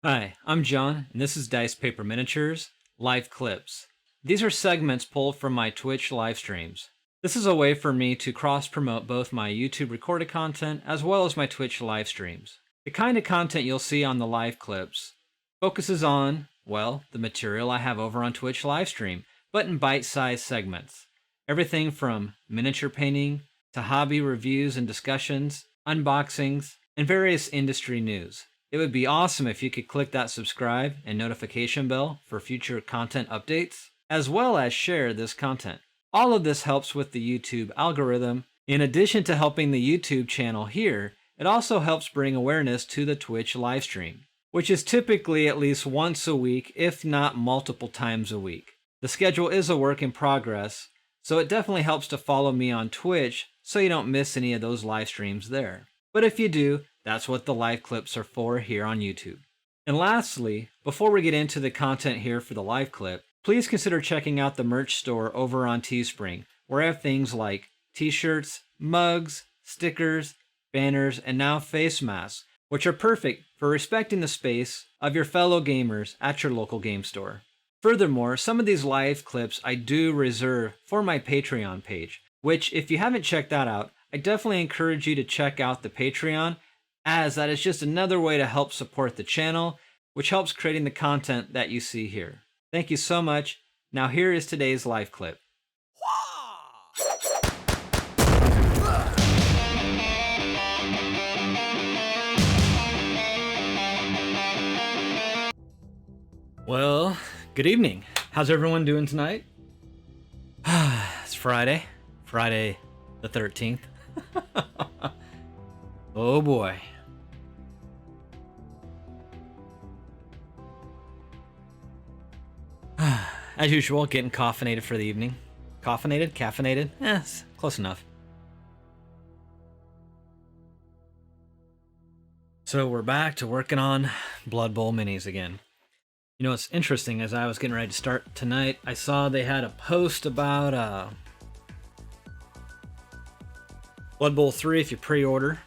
Hi, I'm John, and this is Dice Paper Miniatures Live Clips. These are segments pulled from my Twitch live streams. This is a way for me to cross-promote both my YouTube recorded content as well as my Twitch live streams. The kind of content you'll see on the live clips focuses on, well, the material I have over on Twitch live stream, but in bite-sized segments. Everything from miniature painting to hobby reviews and discussions, unboxings, and various industry news. It would be awesome if you could click that subscribe and notification bell for future content updates, as well as share this content. All of this helps with the YouTube algorithm. In addition to helping the YouTube channel here, it also helps bring awareness to the Twitch livestream, which is typically at least once a week, if not multiple times a week. The schedule is a work in progress, so it definitely helps to follow me on Twitch so you don't miss any of those live streams there. But if you do, that's what the live clips are for here on YouTube. And lastly, before we get into the content here for the live clip, please consider checking out the merch store over on Teespring, where I have things like t-shirts, mugs, stickers, banners, and now face masks, which are perfect for respecting the space of your fellow gamers at your local game store. Furthermore, some of these live clips I do reserve for my Patreon page, which if you haven't checked that out, I definitely encourage you to check out the Patreon, as that is just another way to help support the channel, which helps creating the content that you see here. Thank you so much. Now here is today's live clip. Well, good evening. How's everyone doing tonight? It's Friday the 13th. Oh boy. As usual, getting caffeinated for the evening. Caffeinated? Caffeinated? It's close enough. So we're back to working on Blood Bowl minis again. You know, it's interesting, as I was getting ready to start tonight, I saw they had a post about Blood Bowl 3 if you pre-order.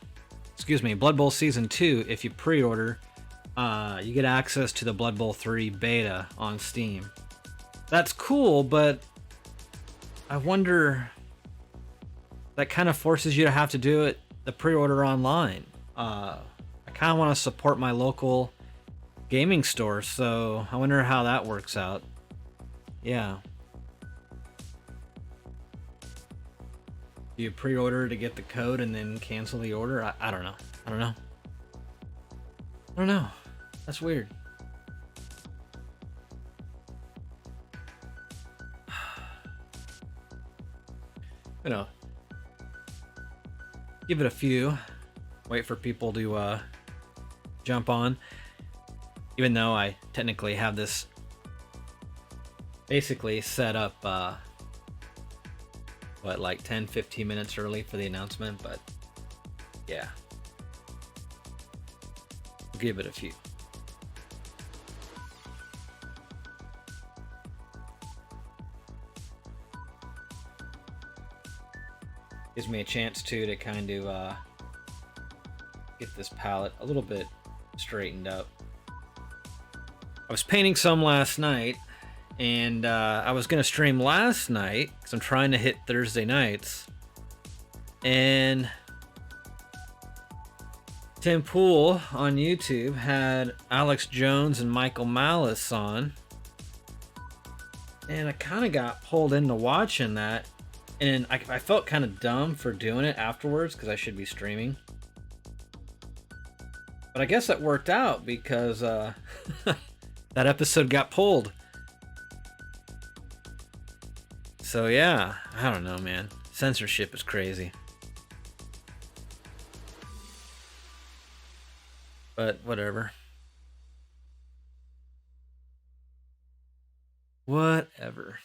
Excuse me, Blood Bowl Season 2 if you pre-order. You get access to the Blood Bowl 3 beta on Steam. That's cool, but I wonder, that kind of forces you to have to do it, the pre-order online. I kind of want to support my local gaming store, so I wonder how that works out. Yeah. Do you pre-order to get the code and then cancel the order? I don't know. I don't know. That's weird. You know, give it a few. Wait for people to jump on. Even though I technically have this basically set up, like 10-15 minutes early for the announcement, but yeah. I'll give it a few. Gives me a chance to kind of get this palette a little bit straightened up. I was painting some last night, and I was going to stream last night because I'm trying to hit Thursday nights. And Tim Pool on YouTube had Alex Jones and Michael Malice on. And I kind of got pulled into watching that. And I felt kind of dumb for doing it afterwards because I should be streaming. But I guess that worked out because that episode got pulled. So yeah, I don't know, man. Censorship is crazy. But whatever. Whatever.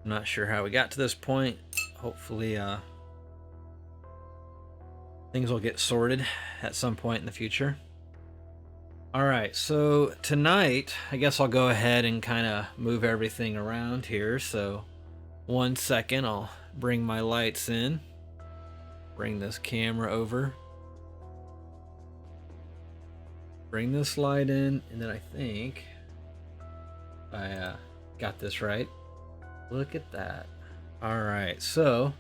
I'm not sure how we got to this point. Hopefully, things will get sorted at some point in the future. Alright, so tonight, I guess I'll go ahead and kind of move everything around here. So, 1 second, I'll bring my lights in. Bring this camera over. Bring this light in, and then I think I got this right. Look at that. All right, so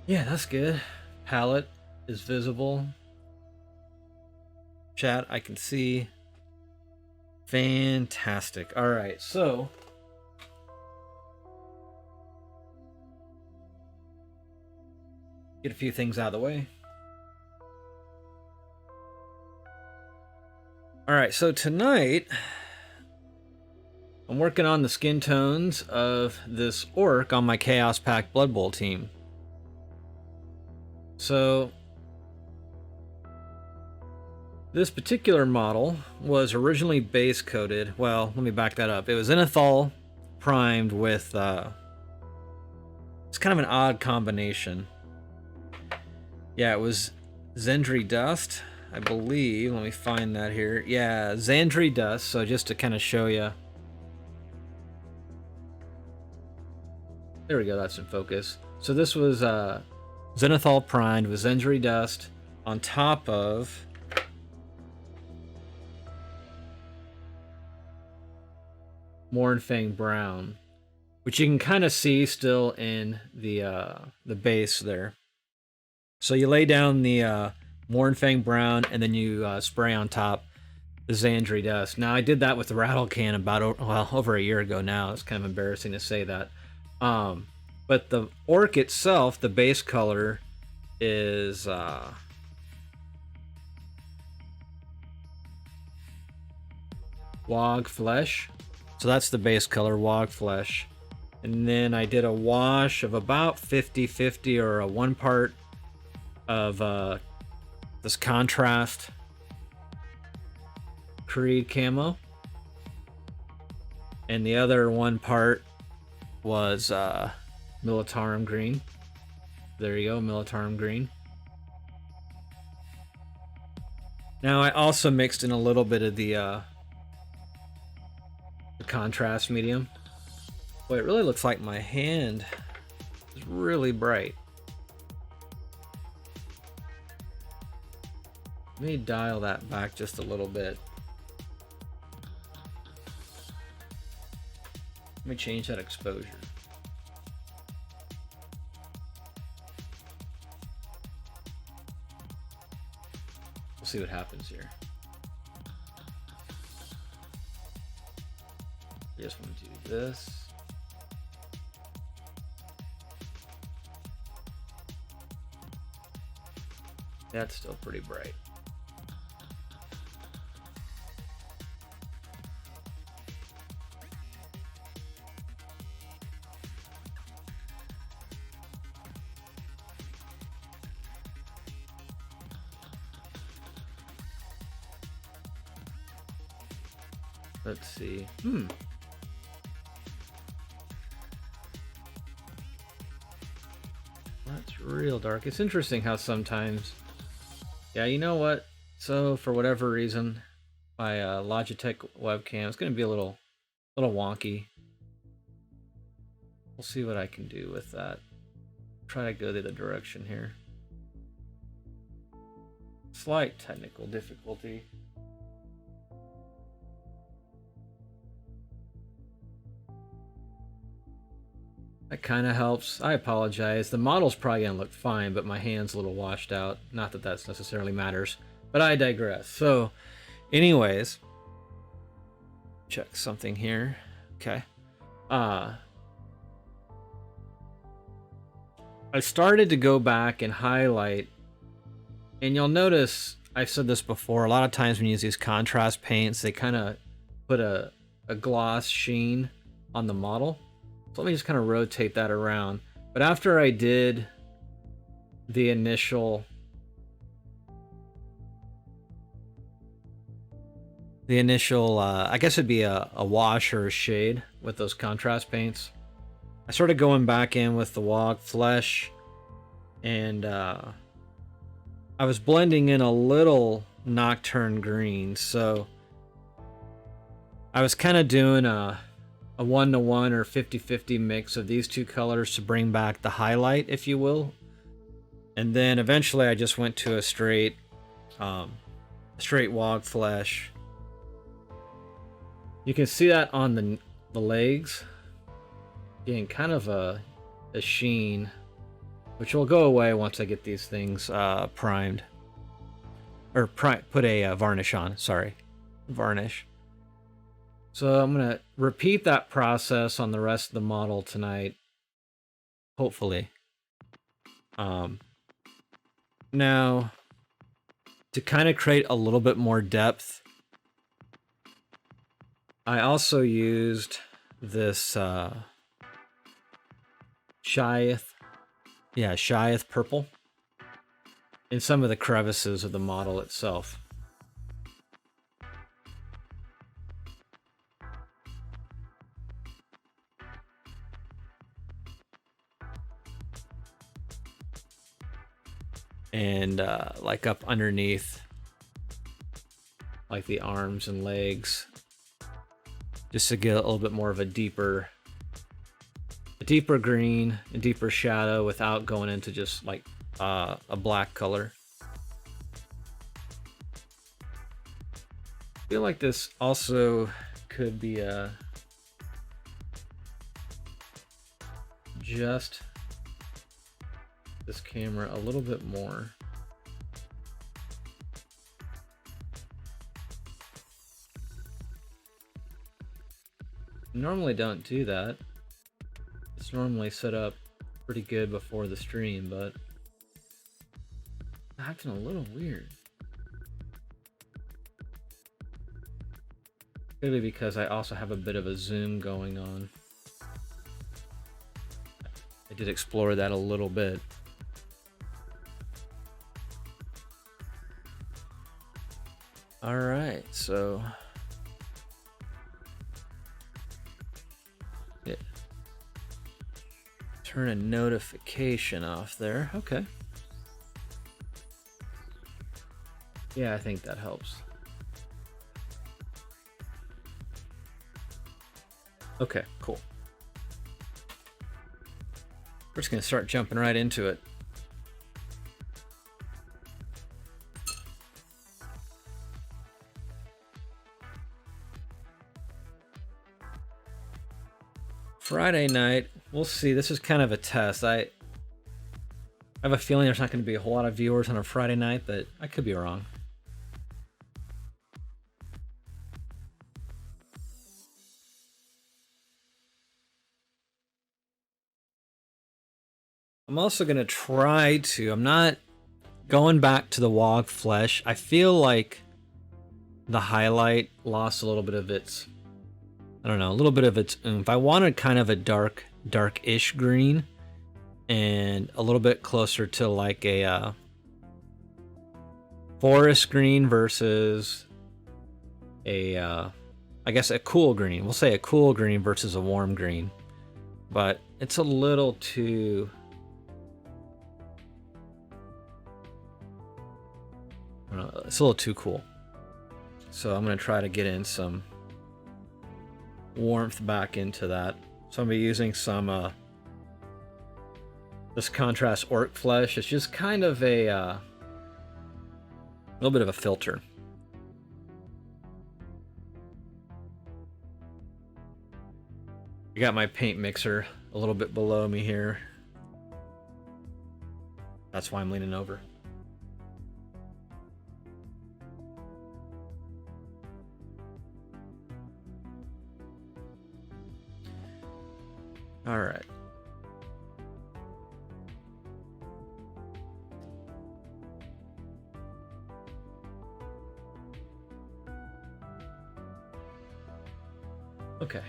yeah, that's good. Palette is visible. Chat, I can see. Fantastic. All right, so get a few things out of the way. All right, so tonight I'm working on the skin tones of this orc on my Chaos Pact Blood Bowl team. So this particular model was originally base coated. Well, let me back that up. It was zenithal primed with it's kind of an odd combination. Yeah, it was Zendri dust, I believe. Let me find that here. Yeah, Zendri dust. So just to kind of show you. There we go, that's in focus. So this was zenithal primed with Zendri dust on top of Mournfang brown, which you can kind of see still in the base there. So you lay down the Mournfang brown, and then you spray on top the Zandri dust. Now I did that with the rattle can about over a year ago now. It's kind of embarrassing to say that. But the orc itself, the base color is Wog Flesh. So that's the base color, Wog Flesh. And then I did a wash of about 50-50, or a 1 part of this contrast Creed camo. And the other 1 part was Militarum green. There you go, Militarum green. Now I also mixed in a little bit of the contrast medium. Boy, it really looks like my hand is really bright. Let me dial that back just a little bit. Let me change that exposure. We'll see what happens here. Just want to do this. That's still pretty bright. Let's see. That's real dark. It's interesting how sometimes... Yeah, you know what? So, for whatever reason, my Logitech webcam is going to be a little wonky. We'll see what I can do with that. Try to go the other direction here. Slight technical difficulty. That kind of helps. I apologize. The model's probably going to look fine, but my hand's a little washed out. Not that that's necessarily matters, but I digress. So, anyways, check something here. Okay. I started to go back and highlight, and you'll notice, I've said this before, a lot of times when you use these contrast paints, they kind of put a gloss sheen on the model. So let me just kind of rotate that around. But after I did the initial I guess it'd be a wash or a shade with those contrast paints, I started going back in with the Wog Flesh, and I was blending in a little Nocturne green. So I was kind of doing a 1-to-1 or 50-50 mix of these two colors to bring back the highlight, if you will, And then eventually I just went to a straight wog flesh. You can see that on the legs, getting kind of a sheen, which will go away once I get these things primed. Or put a varnish on, sorry. Varnish. So I'm going to repeat that process on the rest of the model tonight. Hopefully. Now, to kind of create a little bit more depth, I also used this Chaos purple in some of the crevices of the model itself. And like up underneath, like the arms and legs, just to get a little bit more of a deeper green, a deeper shadow without going into just like a black color. I feel like this also could be just this camera a little bit more. Normally don't do that. It's normally set up pretty good before the stream, but acting a little weird. Could be because I also have a bit of a zoom going on. I did explore that a little bit. All right, so yeah. Turn a notification off there. Okay. Yeah, I think that helps. Okay, cool. We're just gonna start jumping right into it. Friday night, we'll see. This is kind of a test. I have a feeling there's not going to be a whole lot of viewers on a Friday night, but I could be wrong. I'm also going to try to, I'm not going back to the wog flesh. I feel like the highlight lost a little bit of its, I don't know, a little bit of its oomph. I wanted kind of a dark-ish green and a little bit closer to like a forest green versus a, I guess a cool green. We'll say a cool green versus a warm green, but it's a little too, I don't know, it's a little too cool. So I'm going to try to get in some warmth back into that. So I'm going to be using some this contrast orc flesh. It's just kind of a little bit of a filter. I got my paint mixer a little bit below me here. That's why I'm leaning over. All right. Okay.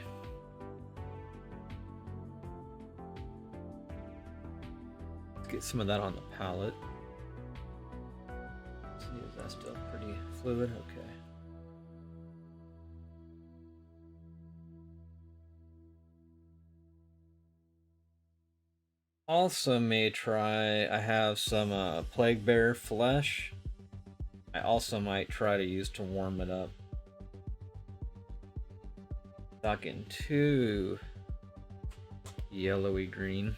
Let's get some of that on the palette. Let's see, is that still pretty fluid? Okay. Also may try, I have some plague bear flesh. I also might try to use to warm it up. Not getting too yellowy green.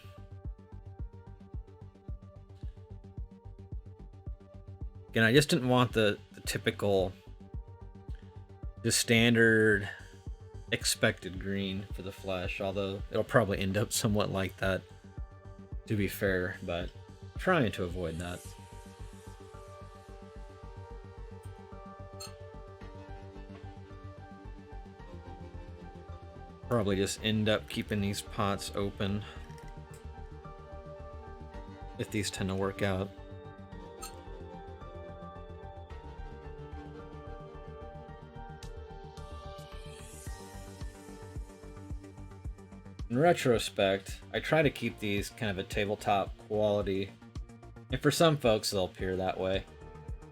And I just didn't want the typical, the standard expected green for the flesh, although it'll probably end up somewhat like that, to be fair, but trying to avoid that. Probably just end up keeping these pots open if these tend to work out. In retrospect, I try to keep these kind of a tabletop quality, and for some folks they'll appear that way,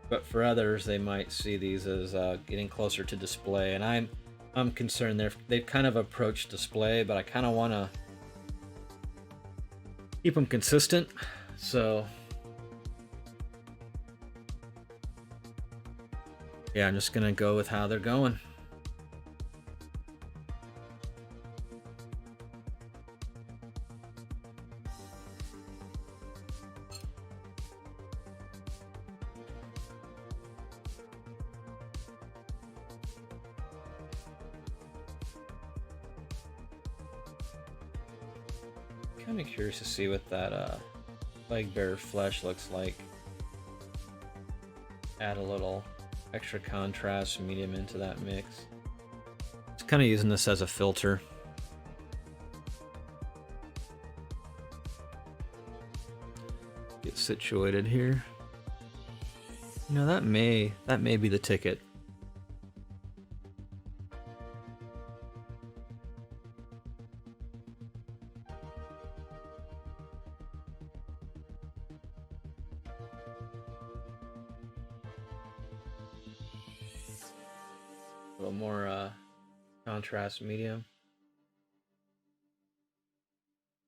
but for others they might see these as getting closer to display, and I'm concerned they've kind of approached display, but I kind of want to keep them consistent, so yeah, I'm just gonna go with how they're going. Kind of curious to see what that leg bear flesh looks like. Add a little extra contrast medium into that mix. Just kind of using this as a filter. Get situated here. You know, that may be the ticket. A little more contrast medium.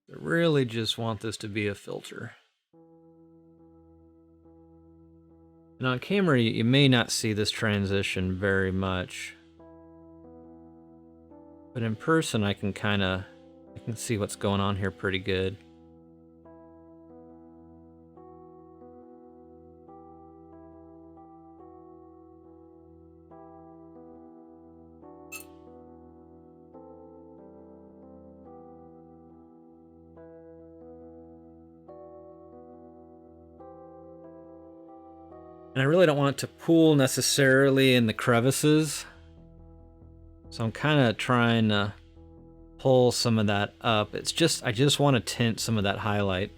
I really just want this to be a filter. And on camera, you may not see this transition very much. But in person, I can see what's going on here pretty good. And I really don't want it to pool necessarily in the crevices. So I'm kind of trying to pull some of that up. It's just, I just want to tint some of that highlight.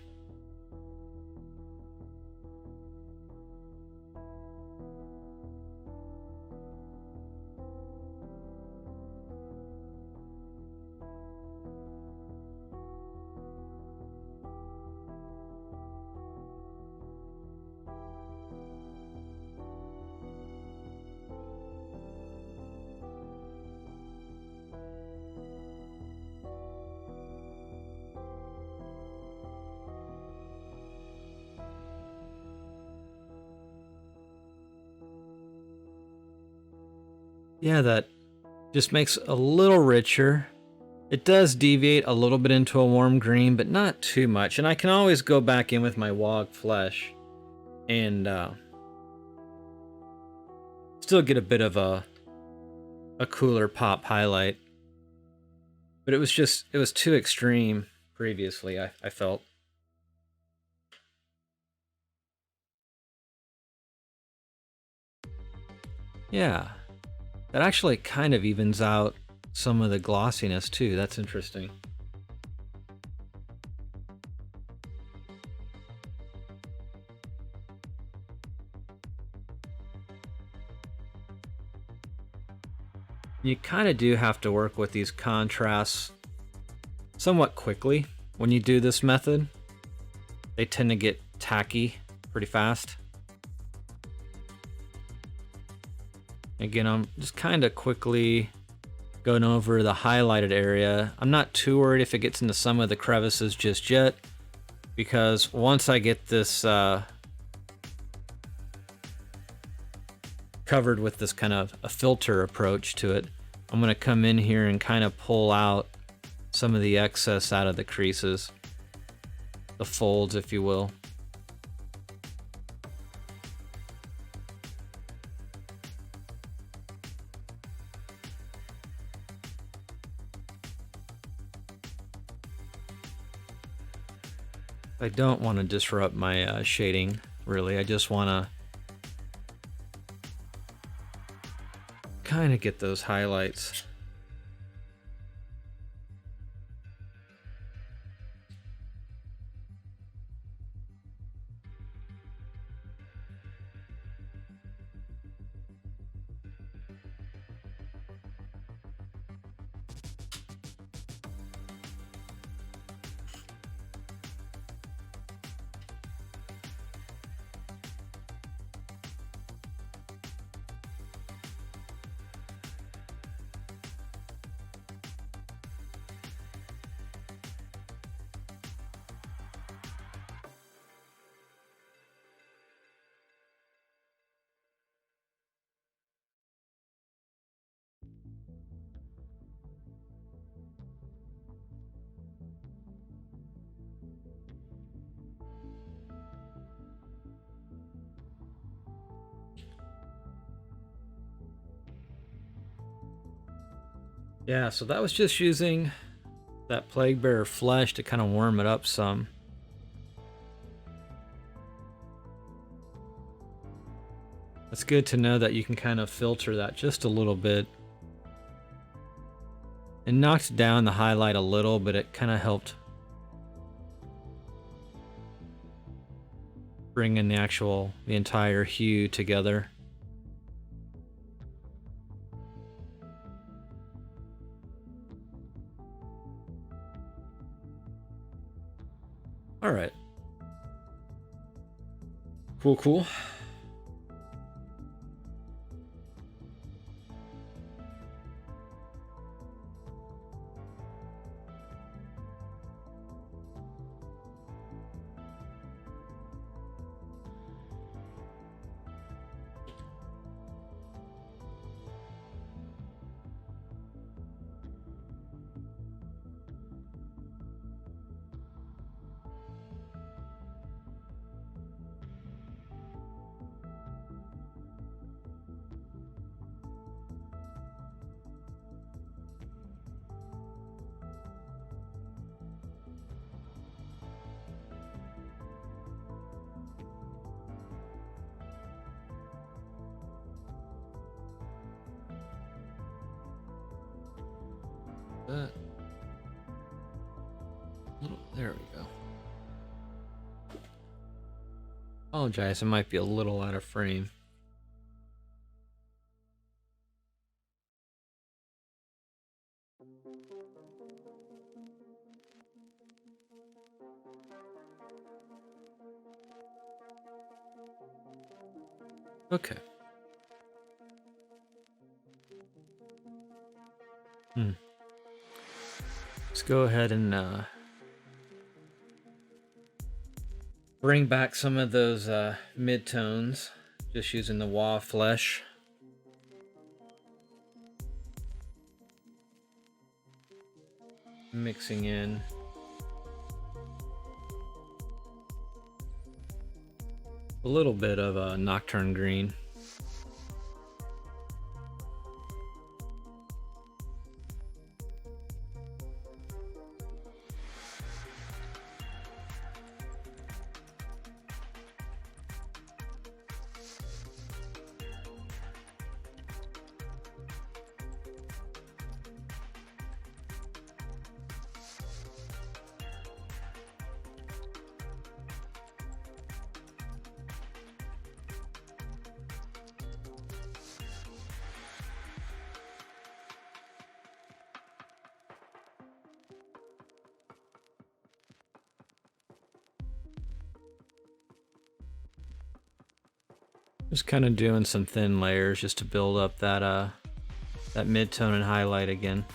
Yeah, that just makes a little richer. It does deviate a little bit into a warm green, but not too much. And I can always go back in with my wog flesh and still get a bit of a cooler pop highlight. But it was too extreme previously, I felt. Yeah. That actually kind of evens out some of the glossiness too. That's interesting. You kind of do have to work with these contrasts somewhat quickly when you do this method. They tend to get tacky pretty fast. Again, I'm just kind of quickly going over the highlighted area. I'm not too worried if it gets into some of the crevices just yet, because once I get this covered with this kind of a filter approach to it, I'm going to come in here and kind of pull out some of the excess out of the creases, the folds, if you will. I don't want to disrupt my shading, really. I just want to kind of get those highlights. Yeah, so that was just using that plague bearer flesh to kind of warm it up some. It's good to know that you can kind of filter that just a little bit. It knocked down the highlight a little, but it kind of helped bring in the entire hue together. All right. Cool. There we go. Apologize, it might be a little out of frame. Okay. Let's go ahead and bring back some of those mid-tones, just using the raw flesh. Mixing in a little bit of nocturne green. Just kind of doing some thin layers just to build up that mid-tone and highlight again.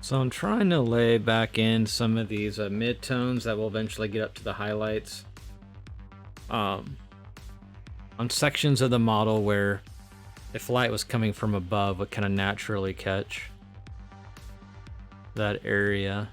So I'm trying to lay back in some of these mid-tones that will eventually get up to the highlights. On sections of the model where if light was coming from above, would kind of naturally catch that area.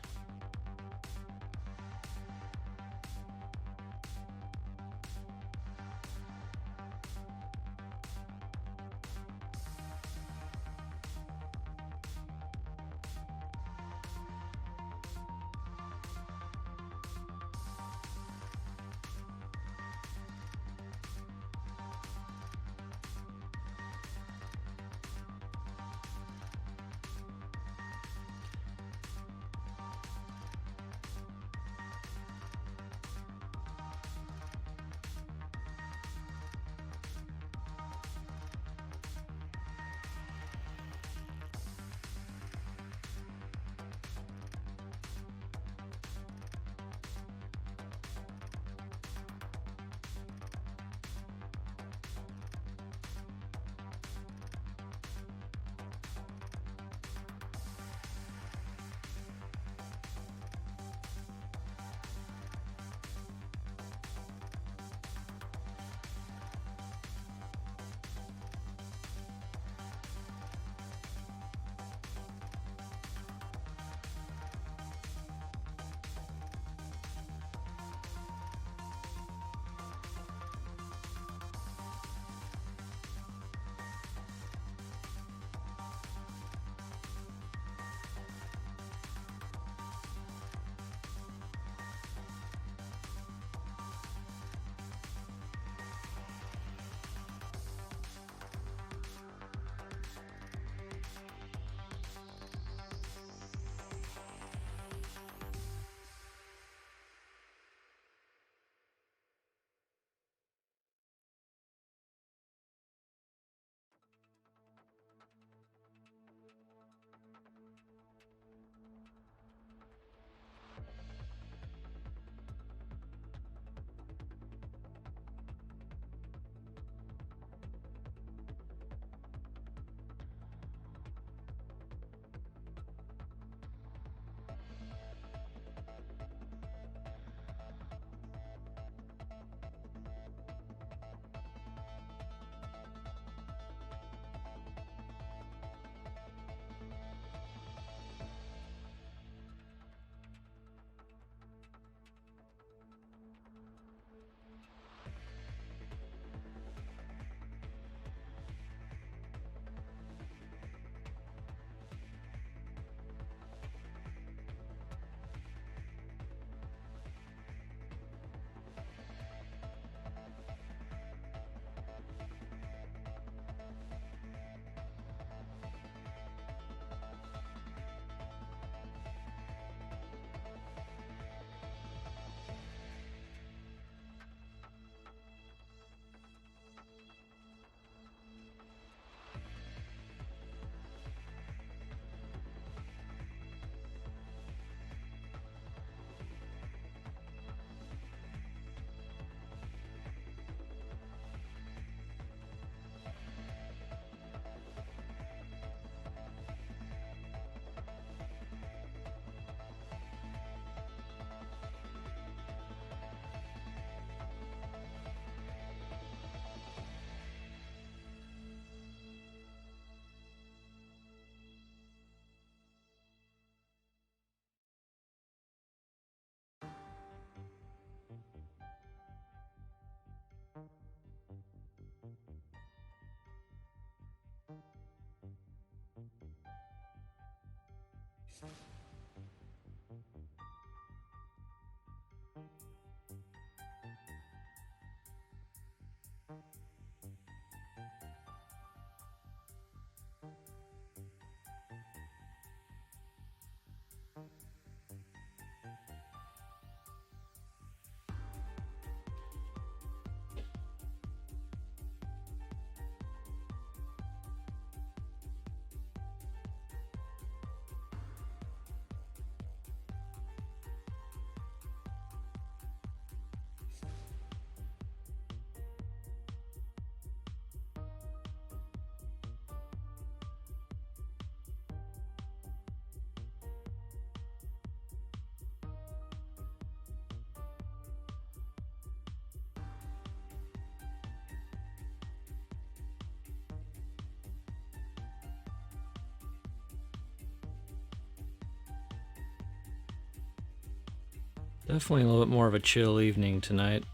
Definitely a little bit more of a chill evening tonight.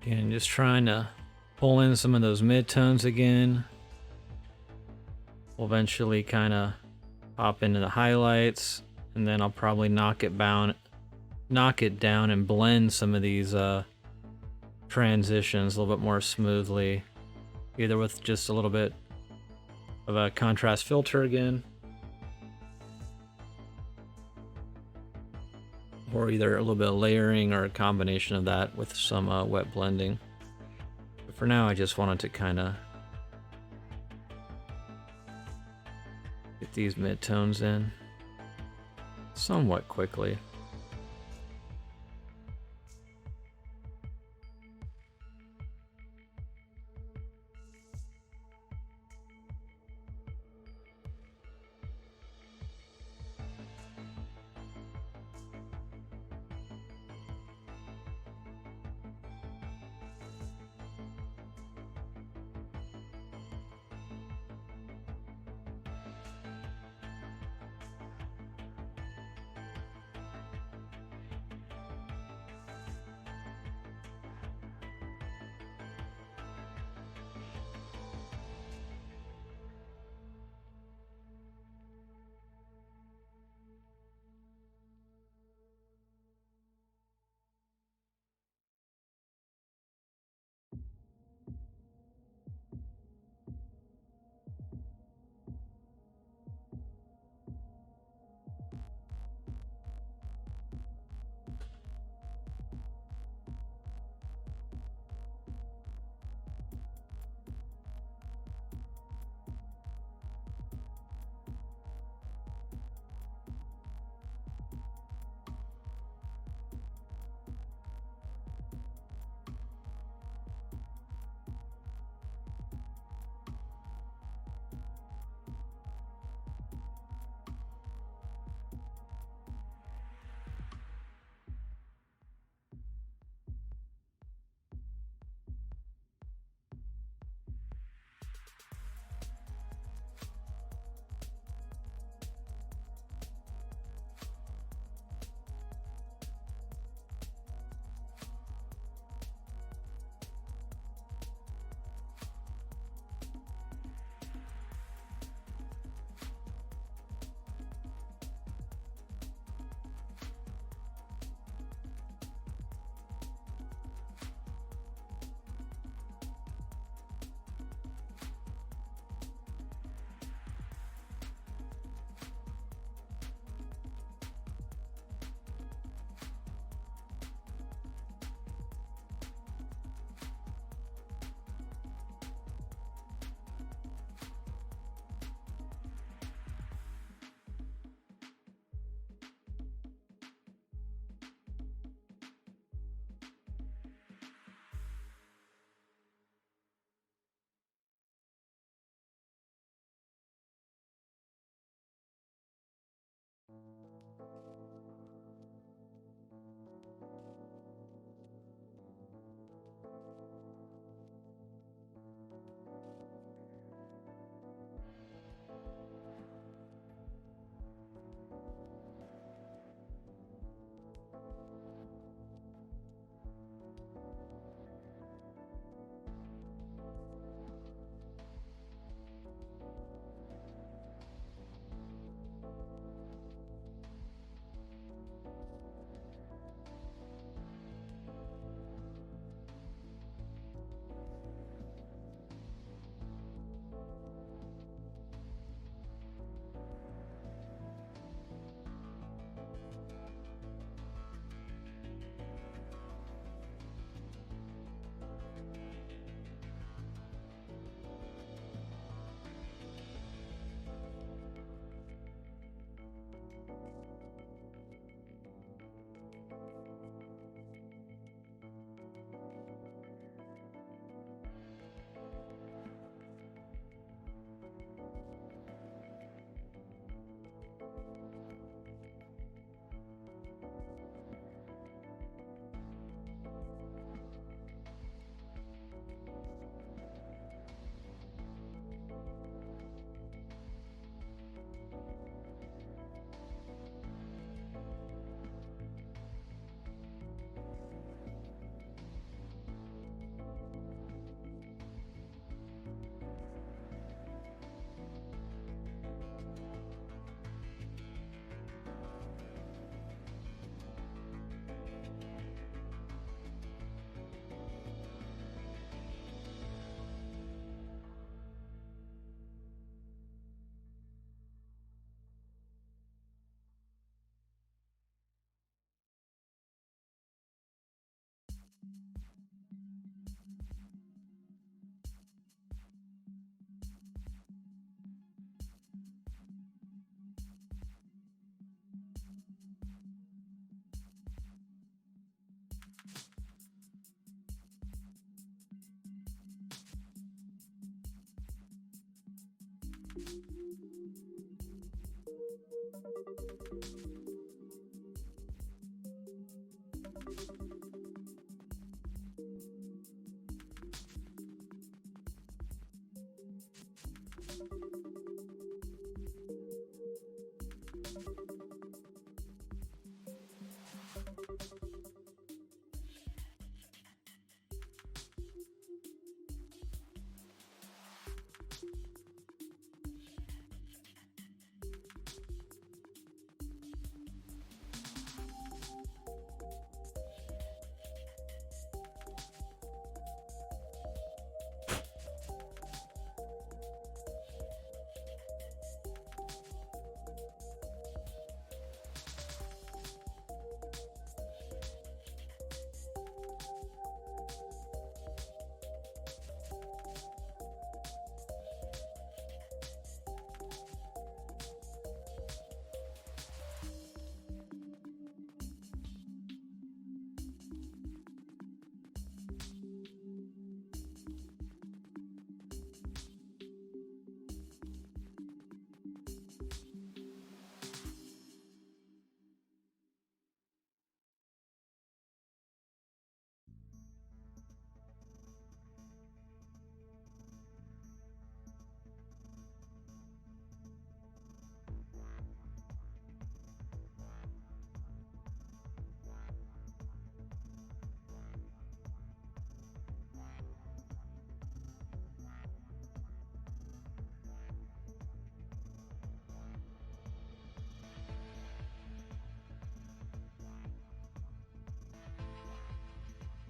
Again, just trying to pull in some of those midtones again. We'll eventually kind of pop into the highlights, and then I'll probably knock it down and blend some of these transitions a little bit more smoothly, either with just a little bit of a contrast filter again, or either a little bit of layering or a combination of that with some wet blending. But for now, I just wanted to kind of get these midtones in somewhat quickly.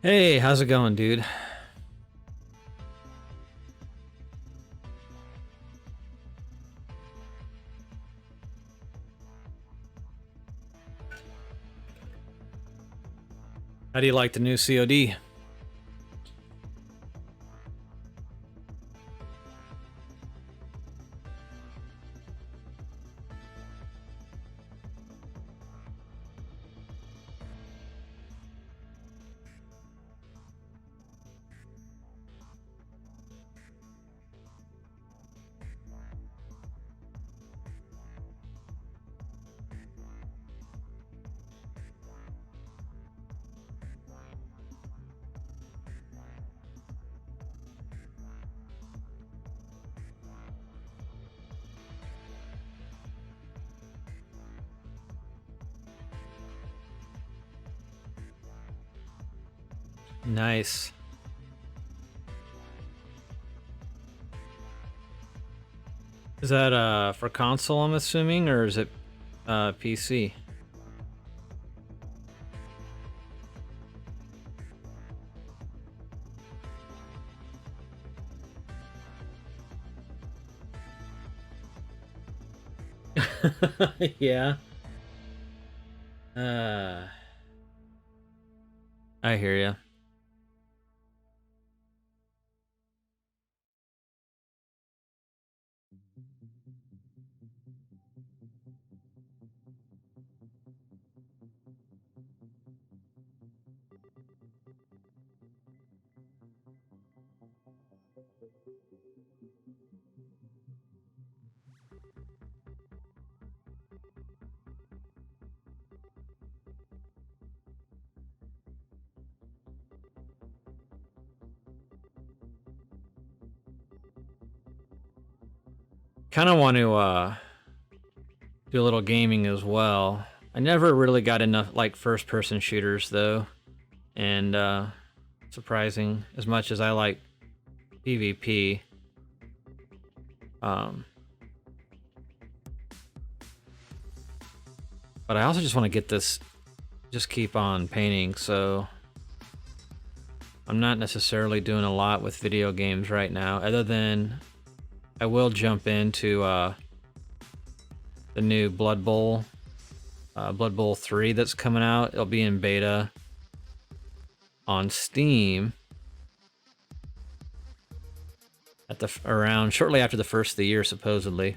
Hey, how's it going, dude? How do you like the new COD? Nice. Is that for console, I'm assuming, or is it PC? Yeah. I hear you. Kind of want to do a little gaming as well. I never really got enough like first-person shooters though, and surprising as much as I like PvP. But I also just want to get this, just keep on painting, so I'm not necessarily doing a lot with video games right now, other than I will jump into the new Blood Bowl 3 that's coming out. It'll be in beta on Steam at around shortly after the first of the year, supposedly.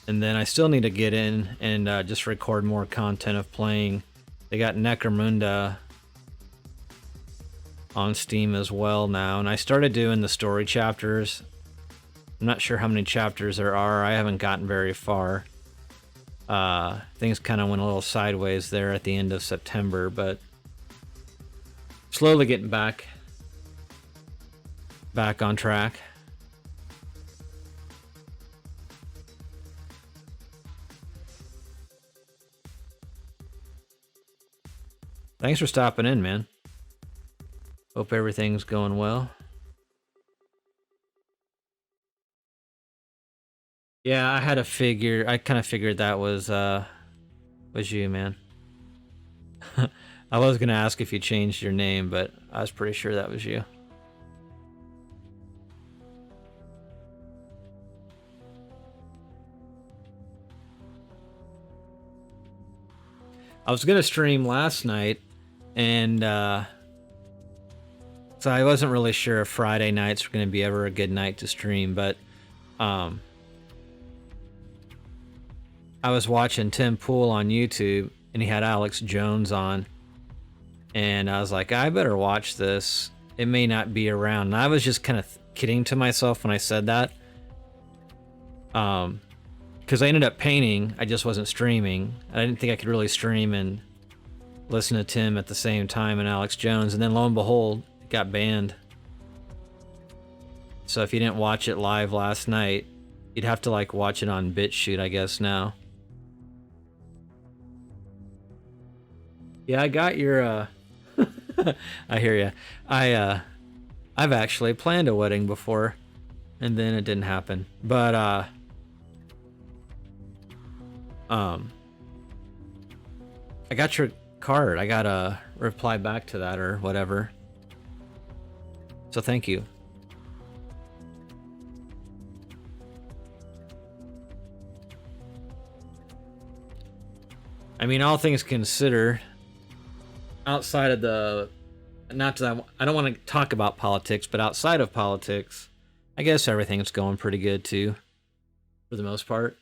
And then I still need to get in and just record more content of playing. They got Necromunda on Steam as well now, and I started doing the story chapters. I'm not sure how many chapters there are. I haven't gotten very far. Things kind of went a little sideways there at the end of September, but slowly getting back on track. Thanks for stopping in, man. Hope everything's going well. Yeah, I had a figure. I kind of figured that was you, man. I was gonna ask if you changed your name, but I was pretty sure that was you. I was gonna stream last night, and so I wasn't really sure if Friday nights were gonna be ever a good night to stream, but I was watching Tim Pool on YouTube, and he had Alex Jones on, and I was like, I better watch this. It may not be around. And I was just kind of kidding to myself when I said that, because I ended up painting. I just wasn't streaming. I didn't think I could really stream and listen to Tim at the same time and Alex Jones, and then lo and behold, it got banned. So if you didn't watch it live last night, you'd have to like watch it on BitChute, I guess now. Yeah, I got your I hear you. I've actually planned a wedding before, and then it didn't happen. But I got your card. I got a reply back to that or whatever. So thank you. I mean, all things considered, outside of the, not that I don't want to talk about politics, but outside of politics, I guess everything's going pretty good too, for the most part.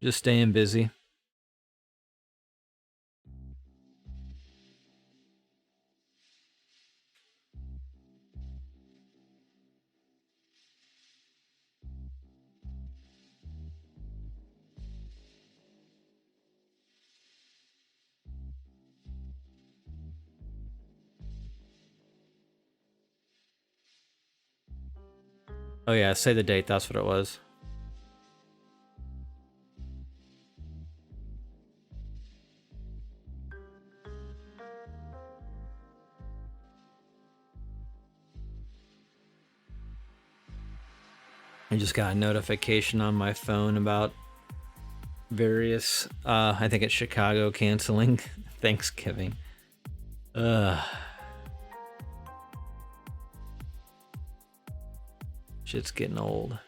Just staying busy. Oh yeah, say the date, that's what it was. I just got a notification on my phone about various, I think it's Chicago canceling Thanksgiving. Shit's getting old.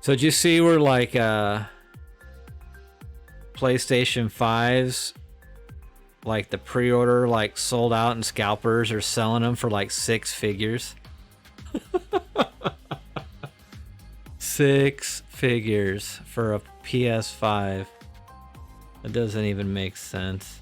So did you see where like PlayStation 5s, like the pre-order like sold out and scalpers are selling them for like 6 figures? 6 figures for a PS5. That doesn't even make sense.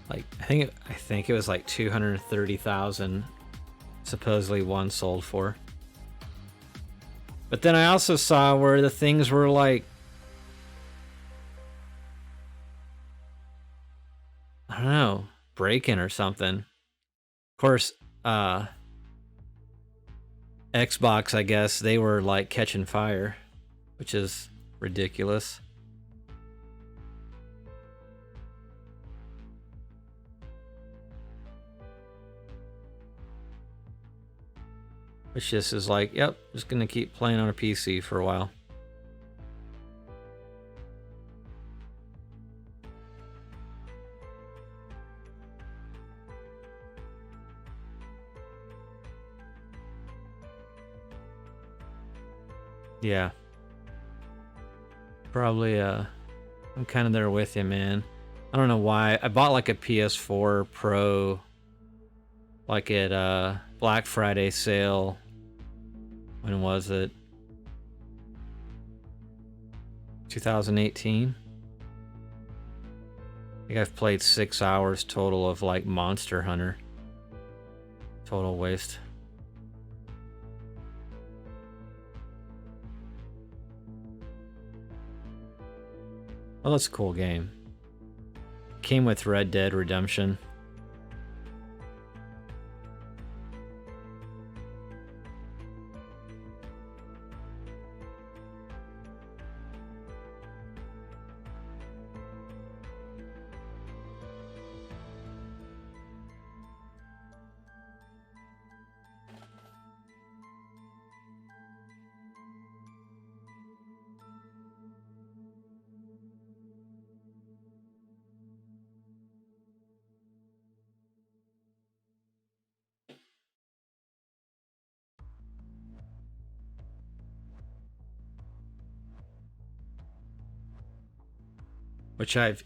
Like I think it was like 230,000 supposedly one sold for. But then I also saw where the things were like, I don't know, breaking or something. Of course, Xbox, I guess, they were like catching fire, which is ridiculous. Which just is like, yep, just gonna keep playing on a PC for a while. Yeah. Probably I'm kind of there with you, man. I don't know why. I bought like a PS4 Pro like at Black Friday sale. When was it? 2018? I think I've played 6 hours total of like Monster Hunter. Total waste. Oh, that's a cool game. Came with Red Dead Redemption.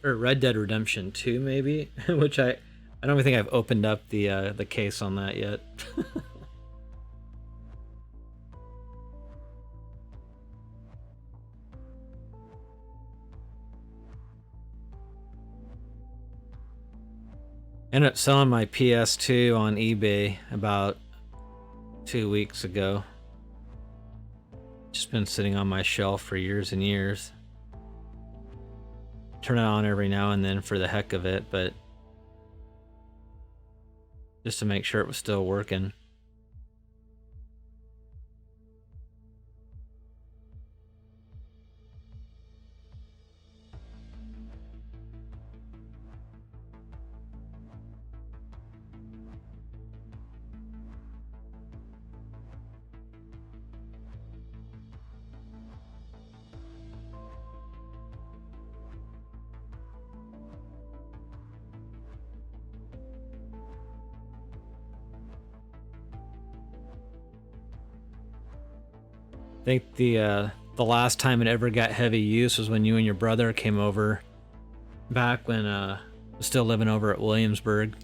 Or Red Dead Redemption 2 maybe, which I don't even think I've opened up the case on that yet. Ended up selling my PS2 on eBay about 2 weeks ago. Just been sitting on my shelf for years and years. Turn it on every now and then for the heck of it, but just to make sure it was still working. I think the last time it ever got heavy use was when you and your brother came over back when I was still living over at Williamsburg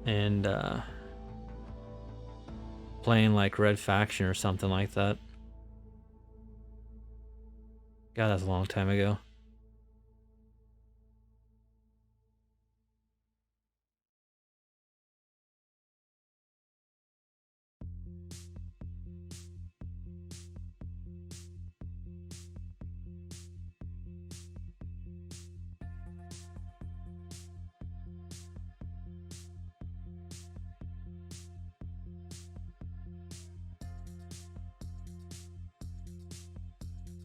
and playing like Red Faction or something like that. God, that's a long time ago.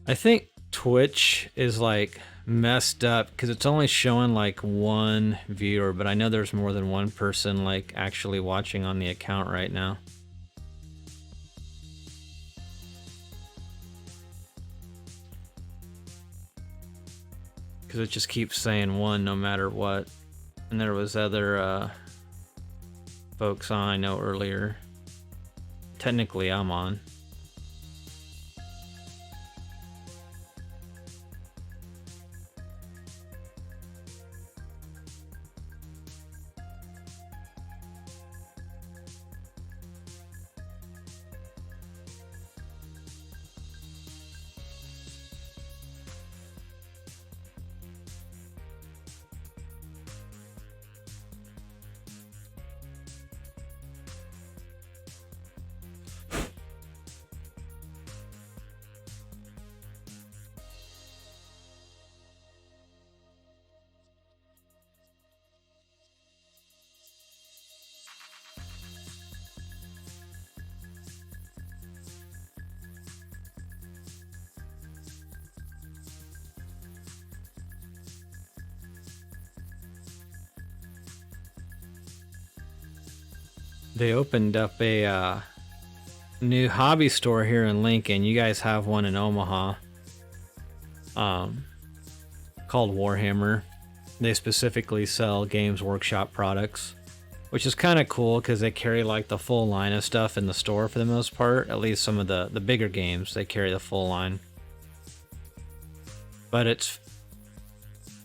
I think Twitch is like messed up because it's only showing like one viewer, but I know there's more than one person like actually watching on the account right now. Because it just keeps saying one no matter what. And there was other folks on I know earlier. Technically I'm on. They opened up a new hobby store here in Lincoln. You guys have one in Omaha, called Warhammer. They specifically sell Games Workshop products, which is kind of cool because they carry like the full line of stuff in the store for the most part. At least some of the bigger games, they carry the full line. But it's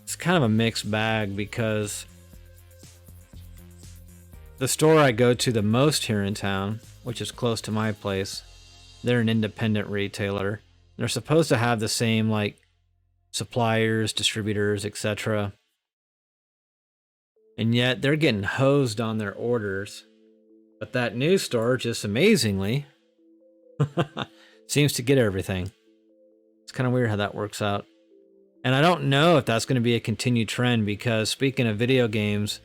it's kind of a mixed bag because the store I go to the most here in town, which is close to my place, they're an independent retailer. They're supposed to have the same like suppliers, distributors, etc. And yet they're getting hosed on their orders. But that new store just amazingly seems to get everything. It's kind of weird how that works out. And I don't know if that's going to be a continued trend because speaking of video games,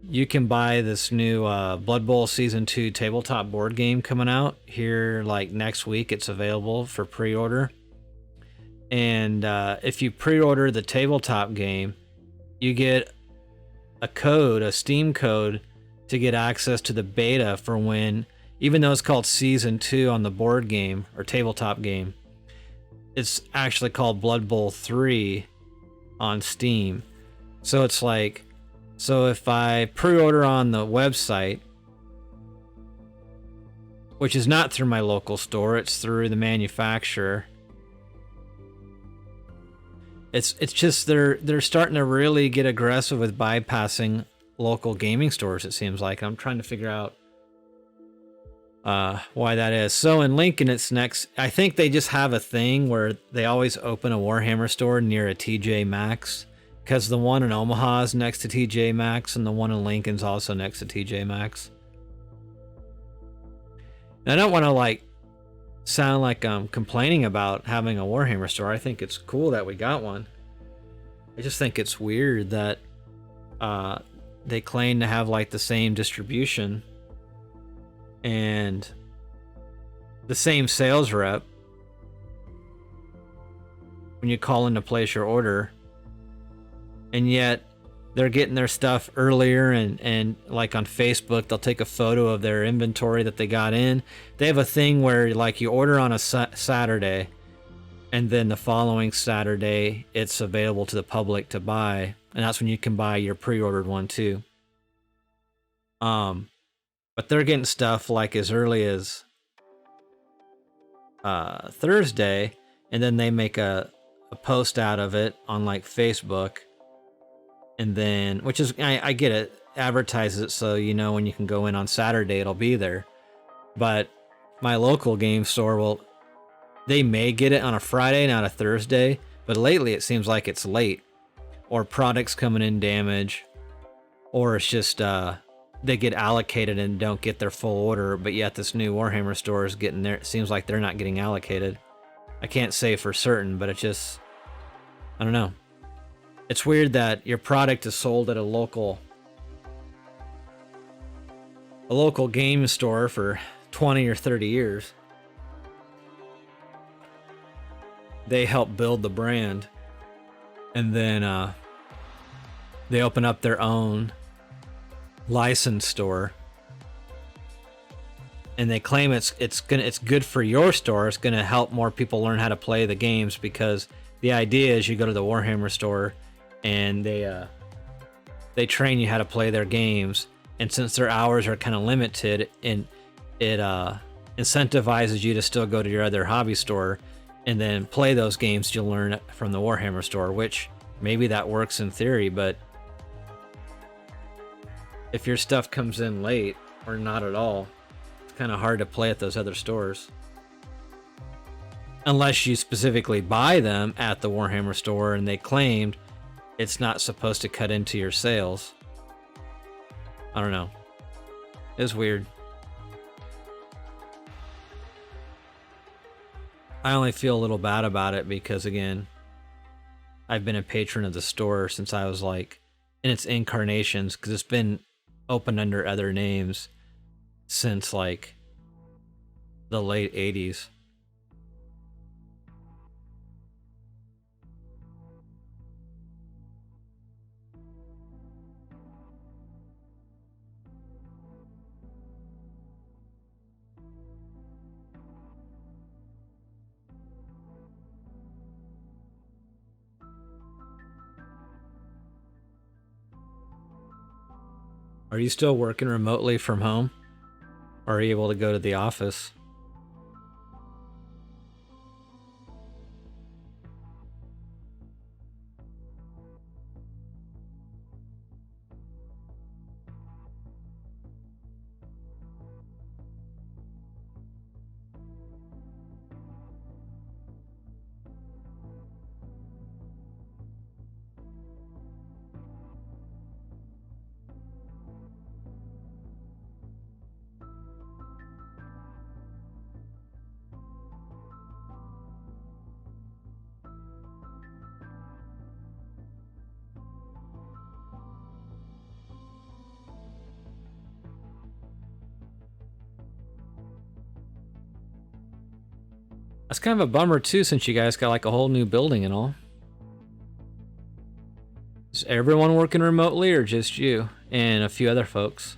you can buy this new Blood Bowl Season 2 tabletop board game coming out here like next week. It's available for pre-order. And if you pre-order the tabletop game, you get a code, a Steam code, to get access to the beta for when, even though it's called Season 2 on the board game or tabletop game, it's actually called Blood Bowl 3 on Steam. So it's like, so if I pre-order on the website, which is not through my local store, it's through the manufacturer. It's just they're starting to really get aggressive with bypassing local gaming stores, it seems like. I'm trying to figure out why that is. So in Lincoln, it's next. I think they just have a thing where they always open a Warhammer store near a TJ Maxx, because the one in Omaha is next to TJ Maxx and the one in Lincoln's also next to TJ Maxx. And I don't want to like sound like I'm complaining about having a Warhammer store. I think it's cool that we got one. I just think it's weird that they claim to have like the same distribution and the same sales rep when you call in to place your order, and yet they're getting their stuff earlier, and like on Facebook they'll take a photo of their inventory that they got in. They have a thing where like you order on a Saturday and then the following Saturday it's available to the public to buy, and that's when you can buy your pre-ordered one too. But they're getting stuff like as early as Thursday, and then they make a post out of it on like Facebook, and then, which is, I get it, advertises it so you know when you can go in on Saturday it'll be there. But my local game store they may get it on a Friday, not a Thursday, but lately it seems like it's late, or products coming in damaged, or it's just they get allocated and don't get their full order, but yet this new Warhammer store is getting there. It seems like they're not getting allocated. I can't say for certain, but it just, I don't know. It's weird that your product is sold at a local game store for 20 or 30 years. They help build the brand, and then they open up their own licensed store, and they claim it's good for your store. It's gonna help more people learn how to play the games, because the idea is you go to the Warhammer store and they train you how to play their games, and since their hours are kind of limited, and it incentivizes you to still go to your other hobby store and then play those games you learn from the Warhammer store, which maybe that works in theory, but if your stuff comes in late or not at all, it's kind of hard to play at those other stores. Unless you specifically buy them at the Warhammer store and they claimed it's not supposed to cut into your sales. I don't know. It's weird. I only feel a little bad about it because, again, I've been a patron of the store since I was like in its incarnations, because it's been open under other names since like the late 80s. Are you still working remotely from home? Or are you able to go to the office? That's kind of a bummer too, since you guys got like a whole new building and all. Is everyone working remotely or just you and a few other folks?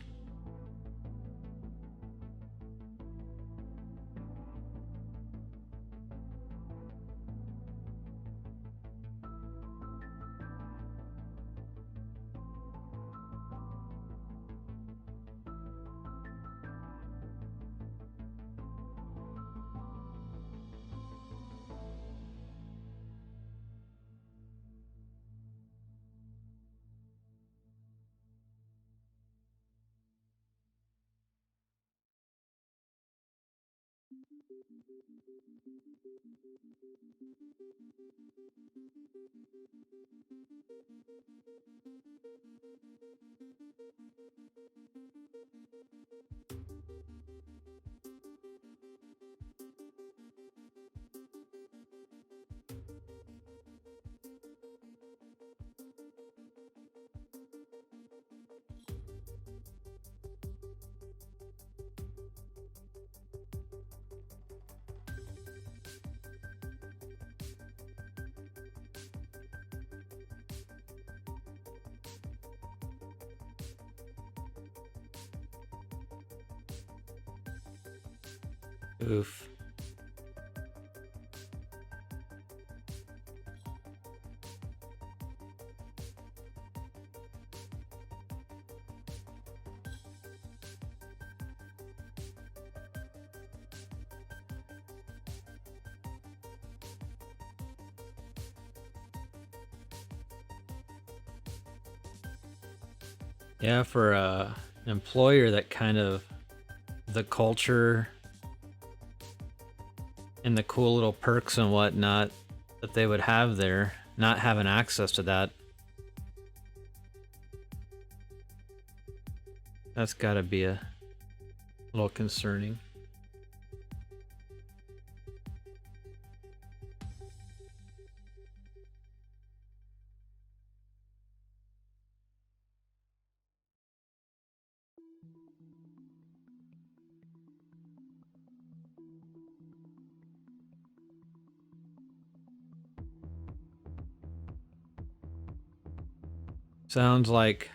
Oof. Yeah, for an employer that kind of the culture and the cool little perks and whatnot that they would have there, not having access to that, that's gotta be a little concerning. Sounds like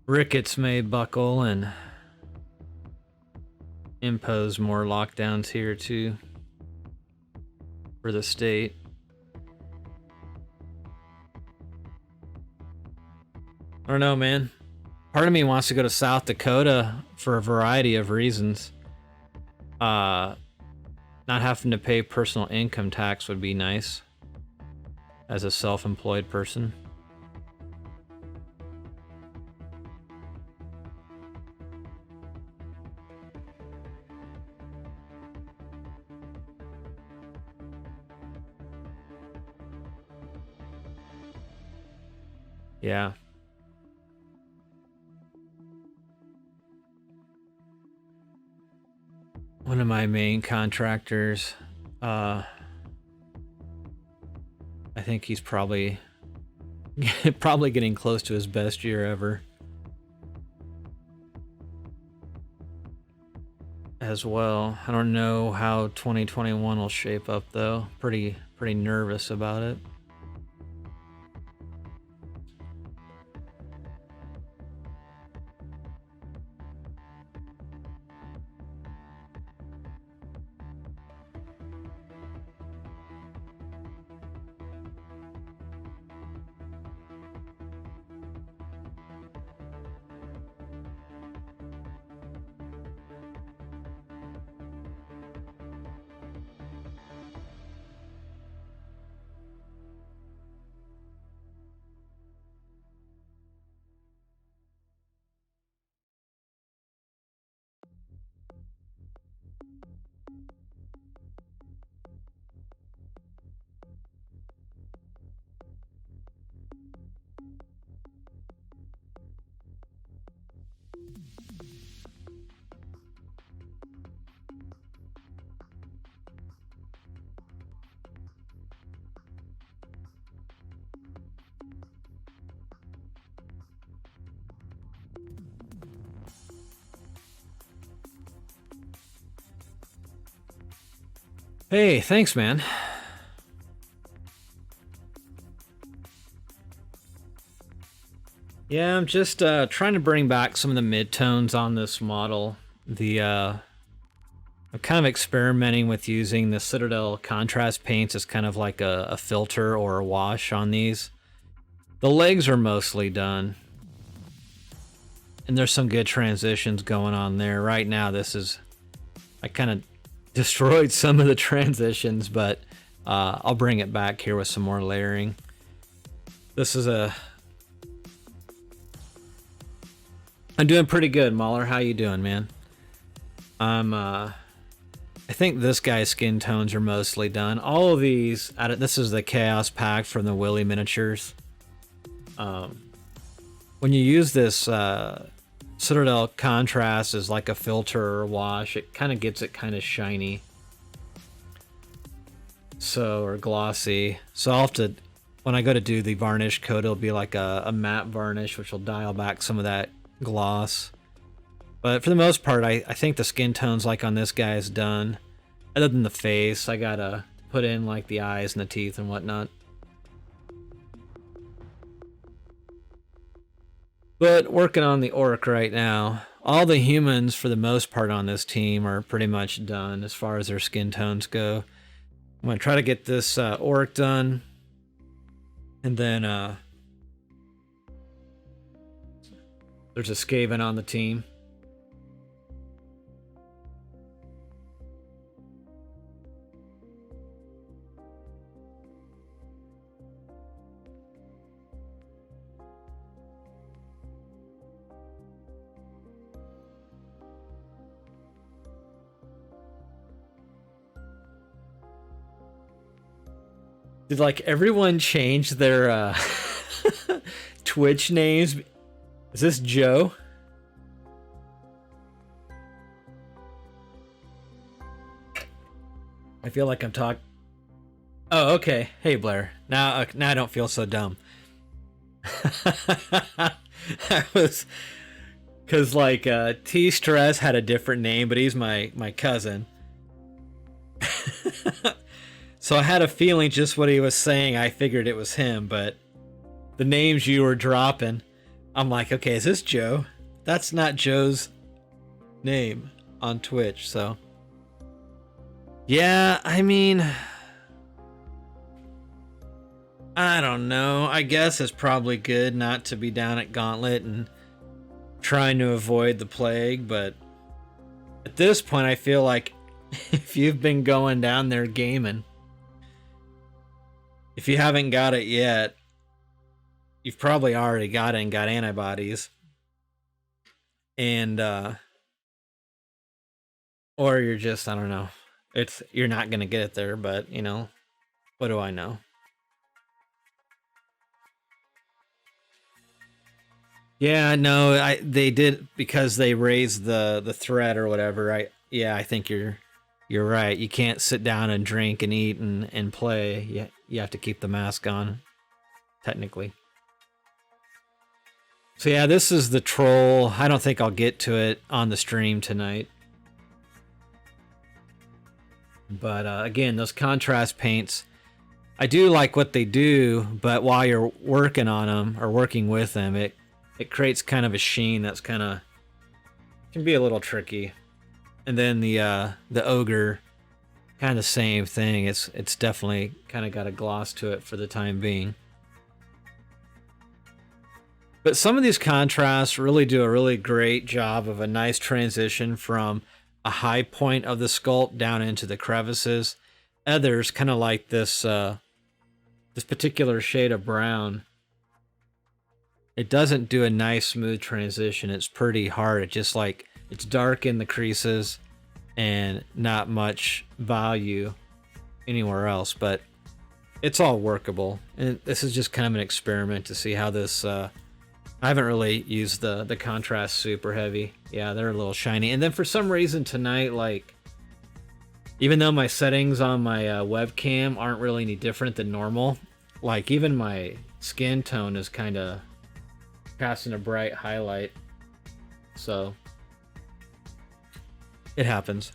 Ricketts may buckle and impose more lockdowns here too for the state. I don't know, man. Part of me wants to go to South Dakota for a variety of reasons. Not having to pay personal income tax would be nice as a self-employed person. Yeah. One of my main contractors, I think he's probably probably getting close to his best year ever as well. I don't know how 2021 will shape up though. Pretty nervous about it. Hey, thanks, man. Yeah, I'm just trying to bring back some of the midtones on this model. I'm kind of experimenting with using the Citadel contrast paints as kind of like a filter or a wash on these. The legs are mostly done. And there's some good transitions going on there. Right now, I kind of destroyed some of the transitions, but I'll bring it back here with some more layering. I'm doing pretty good, Mahler. How you doing, man? I think this guy's skin tones are mostly done. All of these, this is the Chaos Pact from the Willy Miniatures. When you use this Citadel contrast as like a filter or a wash, it kind of gets it kind of shiny. Or glossy. So I'll have to, when I go to do the varnish coat, it'll be like a matte varnish, which will dial back some of that gloss. But for the most part, I think the skin tones like on this guy is done. Other than the face, I gotta put in like the eyes and the teeth and whatnot. But working on the orc right now. All the humans, for the most part on this team, are pretty much done as far as their skin tones go. I'm gonna try to get this orc done. And then there's a Skaven on the team. Did like everyone change their Twitch names? Is this Joe? I feel like I'm talking. Oh, okay. Hey, Blair. Now I don't feel so dumb. I was, cause like T Stress had a different name, but he's my cousin. So I had a feeling just what he was saying. I figured it was him, but the names you were dropping, I'm like, okay, is this Joe? That's not Joe's name on Twitch, so. Yeah, I mean, I don't know. I guess it's probably good not to be down at Gauntlet and trying to avoid the plague, but at this point, I feel like if you've been going down there gaming, if you haven't got it yet, you've probably already got it and got antibodies. And, or you're just, I don't know. You're not going to get it there, but, you know, what do I know? Yeah, no, they did because they raised the threat or whatever. I think you're right. You can't sit down and drink and eat and play. You have to keep the mask on, technically. So yeah, this is the troll. I don't think I'll get to it on the stream tonight. But again, those contrast paints, I do like what they do, but while you're working on them or working with them, it creates kind of a sheen that's kind of can be a little tricky. And then the ogre, kind of the same thing. It's definitely kind of got a gloss to it for the time being. But some of these contrasts really do a really great job of a nice transition from a high point of the sculpt down into the crevices. Others, kind of like this this particular shade of brown, it doesn't do a nice smooth transition. It's pretty hard. It's dark in the creases and not much value anywhere else, but it's all workable. And this is just kind of an experiment to see how this I haven't really used the contrast super heavy. Yeah, they're a little shiny. And then for some reason tonight, like, even though my settings on my webcam aren't really any different than normal, like even my skin tone is kind of casting a bright highlight. So it happens.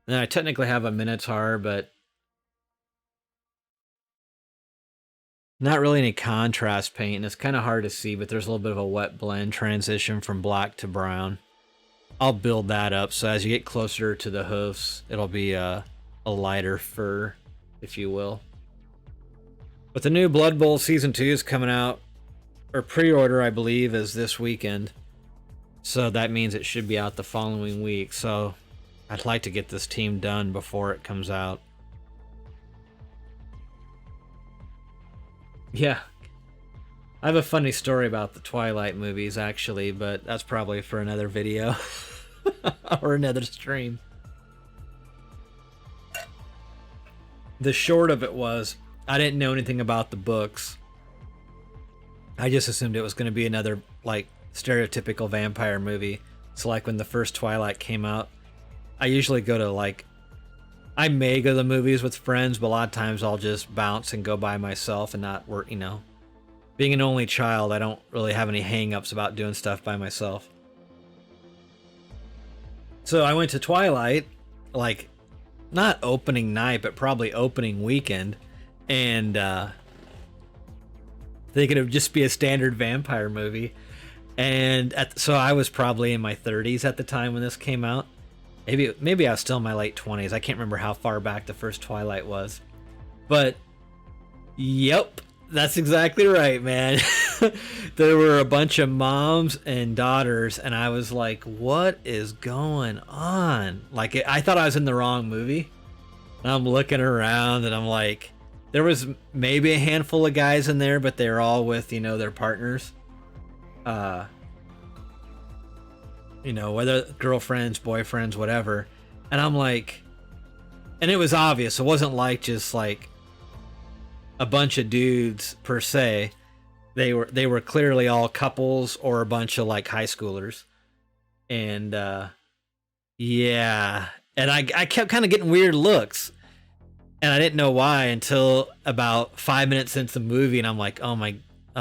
And I technically have a Minotaur, but not really any contrast paint, and it's kind of hard to see, but there's a little bit of a wet blend transition from black to brown. I'll build that up, so as you get closer to the hoofs, it'll be a lighter fur, if you will. But the new Blood Bowl Season 2 is coming out, or pre-order, I believe, is this weekend. So that means it should be out the following week, so I'd like to get this team done before it comes out. Yeah. I have a funny story about the Twilight movies, actually, but that's probably for another video. Or another stream. The short of it was, I didn't know anything about the books. I just assumed it was going to be another, like, stereotypical vampire movie. So, like, when the first Twilight came out, I usually go to, like, I may go to the movies with friends, but a lot of times I'll just bounce and go by myself and not work, you know. Being an only child, I don't really have any hang-ups about doing stuff by myself. So I went to Twilight, like, not opening night, but probably opening weekend, and thinking it would just be a standard vampire movie. And so I was probably in my 30s at the time when this came out. Maybe I was still in my late 20s. I can't remember how far back the first Twilight was. But, yep, that's exactly right, man. There were a bunch of moms and daughters, and I was like, what is going on? Like, I thought I was in the wrong movie. And I'm looking around, and I'm like, there was maybe a handful of guys in there, but they were all with, you know, their partners. You know, whether girlfriends, boyfriends, whatever. And I'm like, and it was obvious. It wasn't like just like a bunch of dudes per se. They were clearly all couples or a bunch of like high schoolers. And yeah. And I kept kind of getting weird looks. And I didn't know why until about 5 minutes into the movie, and I'm like, oh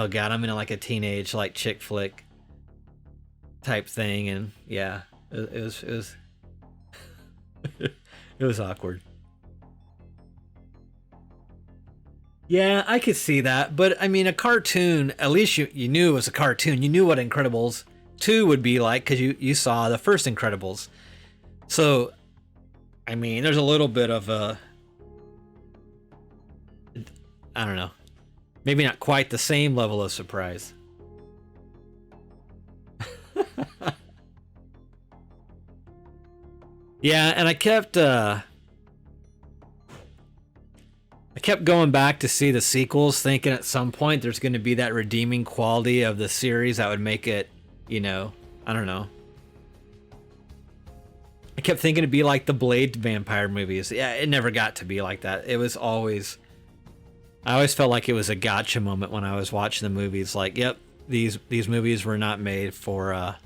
god, I'm in like a teenage like chick flick type thing. And yeah, it was it was awkward. Yeah, I could see that, but I mean, a cartoon, at least you knew it was a cartoon. You knew what Incredibles 2 would be like because you saw the first Incredibles. So I mean, there's a little bit of a, I don't know, maybe not quite the same level of surprise. Yeah, and I kept going back to see the sequels, thinking at some point there's going to be that redeeming quality of the series that would make it, you know, I don't know. I kept thinking it'd be like the Blade vampire movies. Yeah, it never got to be like that. It was always, I always felt like it was a gotcha moment when I was watching the movies. Like, yep, these movies were not made for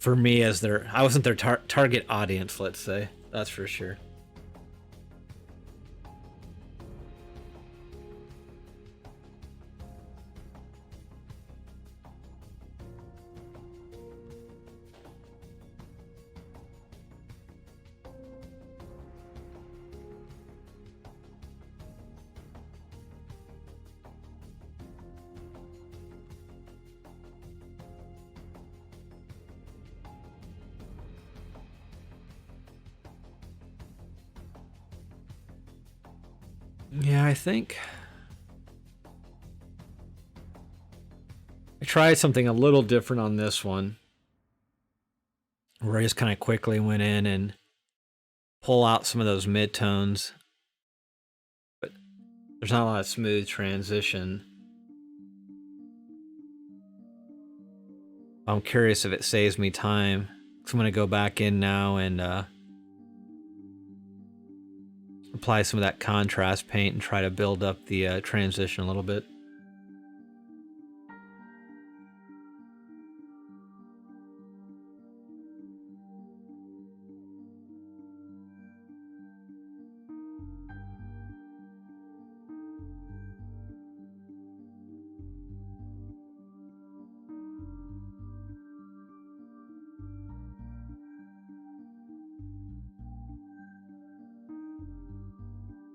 me as I wasn't their target audience, let's say. That's for sure. Yeah, I think I tried something a little different on this one, where I just kind of quickly went in and pull out some of those midtones, but there's not a lot of smooth transition. I'm curious if it saves me time, so I'm going to go back in now and apply some of that contrast paint and try to build up the transition a little bit.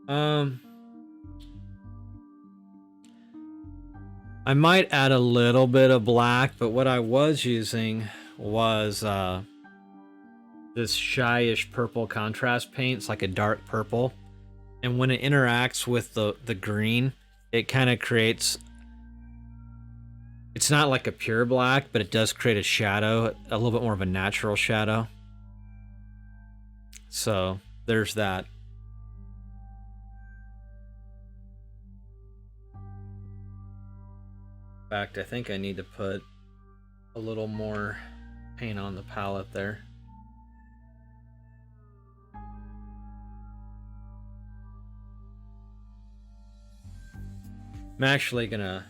Um, I might add a little bit of black, but what I was using was this shyish purple contrast paint. It's like a dark purple, and when it interacts with the green, it kind of creates. It's not like a pure black, but it does create a shadow, a little bit more of a natural shadow. So there's that. In fact, I think I need to put a little more paint on the palette there. I'm actually gonna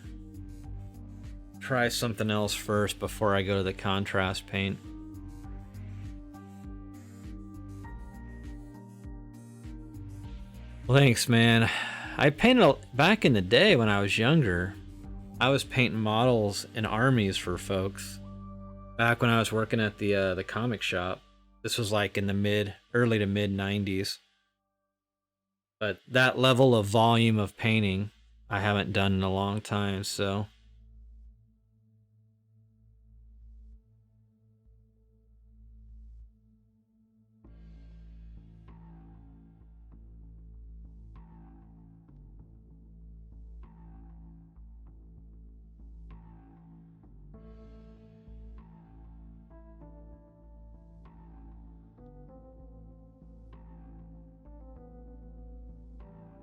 try something else first before I go to the contrast paint. Well, thanks, man. I painted back in the day when I was younger. I was painting models in armies for folks. Back when I was working at the comic shop. This was like in the early to mid 90s. But that level of volume of painting I haven't done in a long time, so.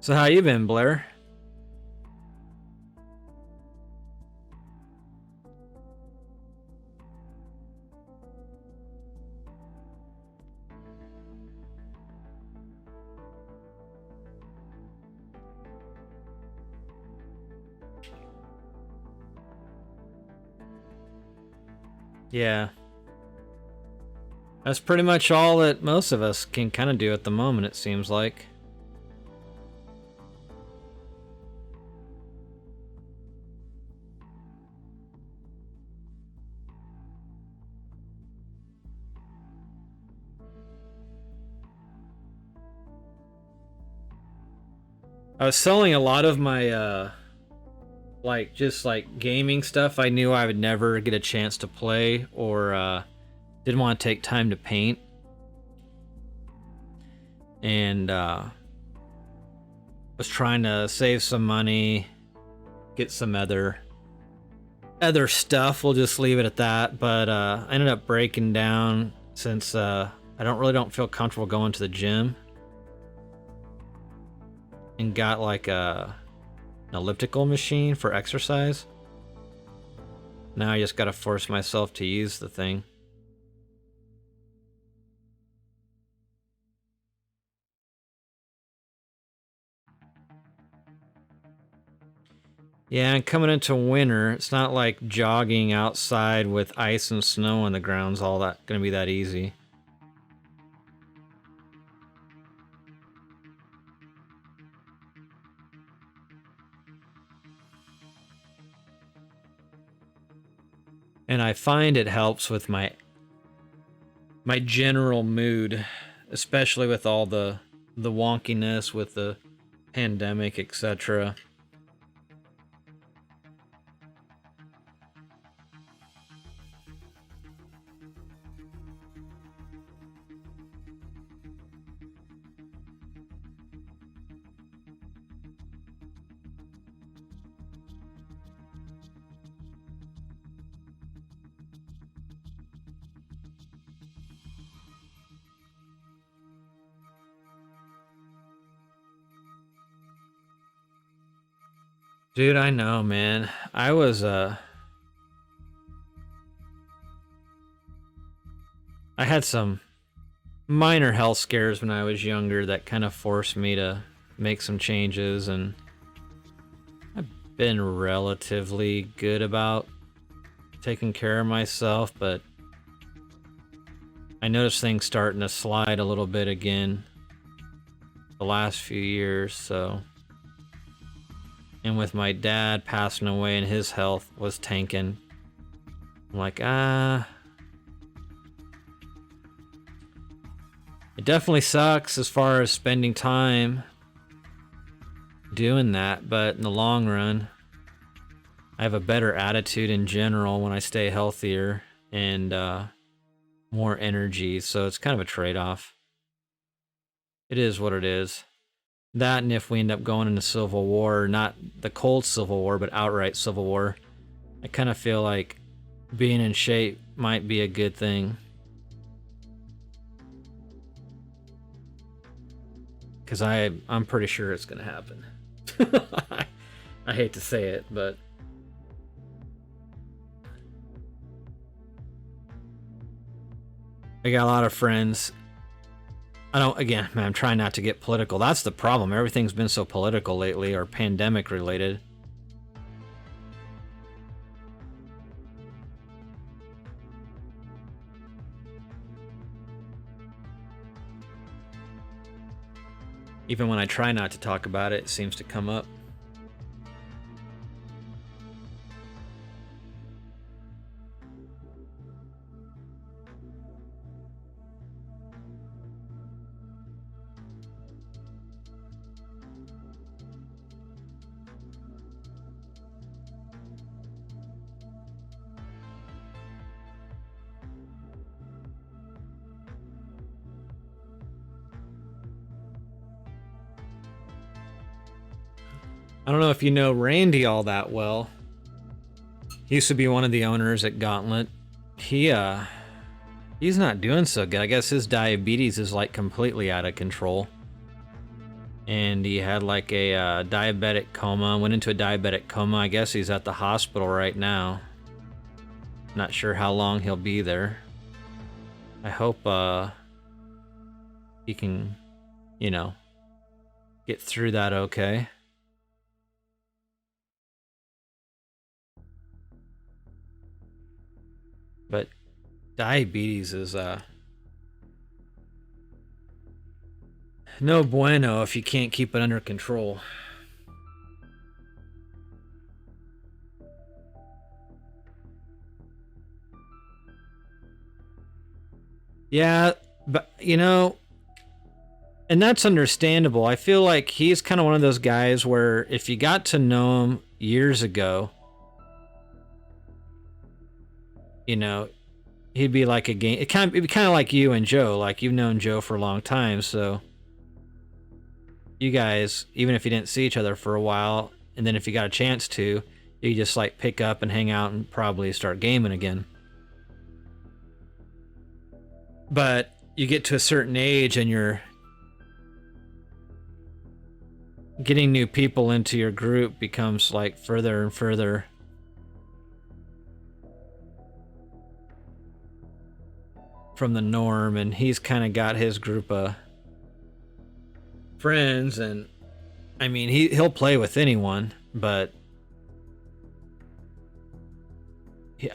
So how you been, Blair? Yeah. That's pretty much all that most of us can kind of do at the moment, it seems like. I was selling a lot of my just like gaming stuff I knew I would never get a chance to play or didn't want to take time to paint. And was trying to save some money, get some other stuff. We'll just leave it at that. But I ended up breaking down since I don't feel comfortable going to the gym. And got like an elliptical machine for exercise. Now I just gotta force myself to use the thing. Yeah, and coming into winter, it's not like jogging outside with ice and snow on the ground's all that gonna be that easy. And I find it helps with my general mood, especially with all the wonkiness with the pandemic, etc. Dude, I know, man. I was I had some minor health scares when I was younger that kind of forced me to make some changes, and I've been relatively good about taking care of myself, but I noticed things starting to slide a little bit again the last few years, so. And with my dad passing away and his health was tanking, I'm like, it definitely sucks as far as spending time doing that, but in the long run, I have a better attitude in general when I stay healthier and more energy, so it's kind of a trade-off. It is what it is. That, and if we end up going into Civil War, not the cold Civil War, but outright Civil War, I kind of feel like being in shape might be a good thing. Because I'm pretty sure it's going to happen. I hate to say it, but... I got a lot of friends. Again, man, I'm trying not to get political. That's the problem. Everything's been so political lately, or pandemic related. Even when I try not to talk about it, it seems to come up. I don't know if you know Randy all that well. He used to be one of the owners at Gauntlet. He's not doing so good. I guess his diabetes is like completely out of control. And he had like a diabetic coma, went into a diabetic coma. I guess he's at the hospital right now. Not sure how long he'll be there. I hope he can, get through that okay. But diabetes is no bueno if you can't keep it under control. Yeah, but and that's understandable. I feel like he's kind of one of those guys where if you got to know him years ago, he'd be like a game. It'd be kind of like you and Joe. Like, you've known Joe for a long time, so you guys, even if you didn't see each other for a while, and then if you got a chance to, you just like pick up and hang out and probably start gaming again. But you get to a certain age and you're getting new people into your group becomes like further and further from the norm, and he's kind of got his group of friends, and I mean he'll play with anyone, but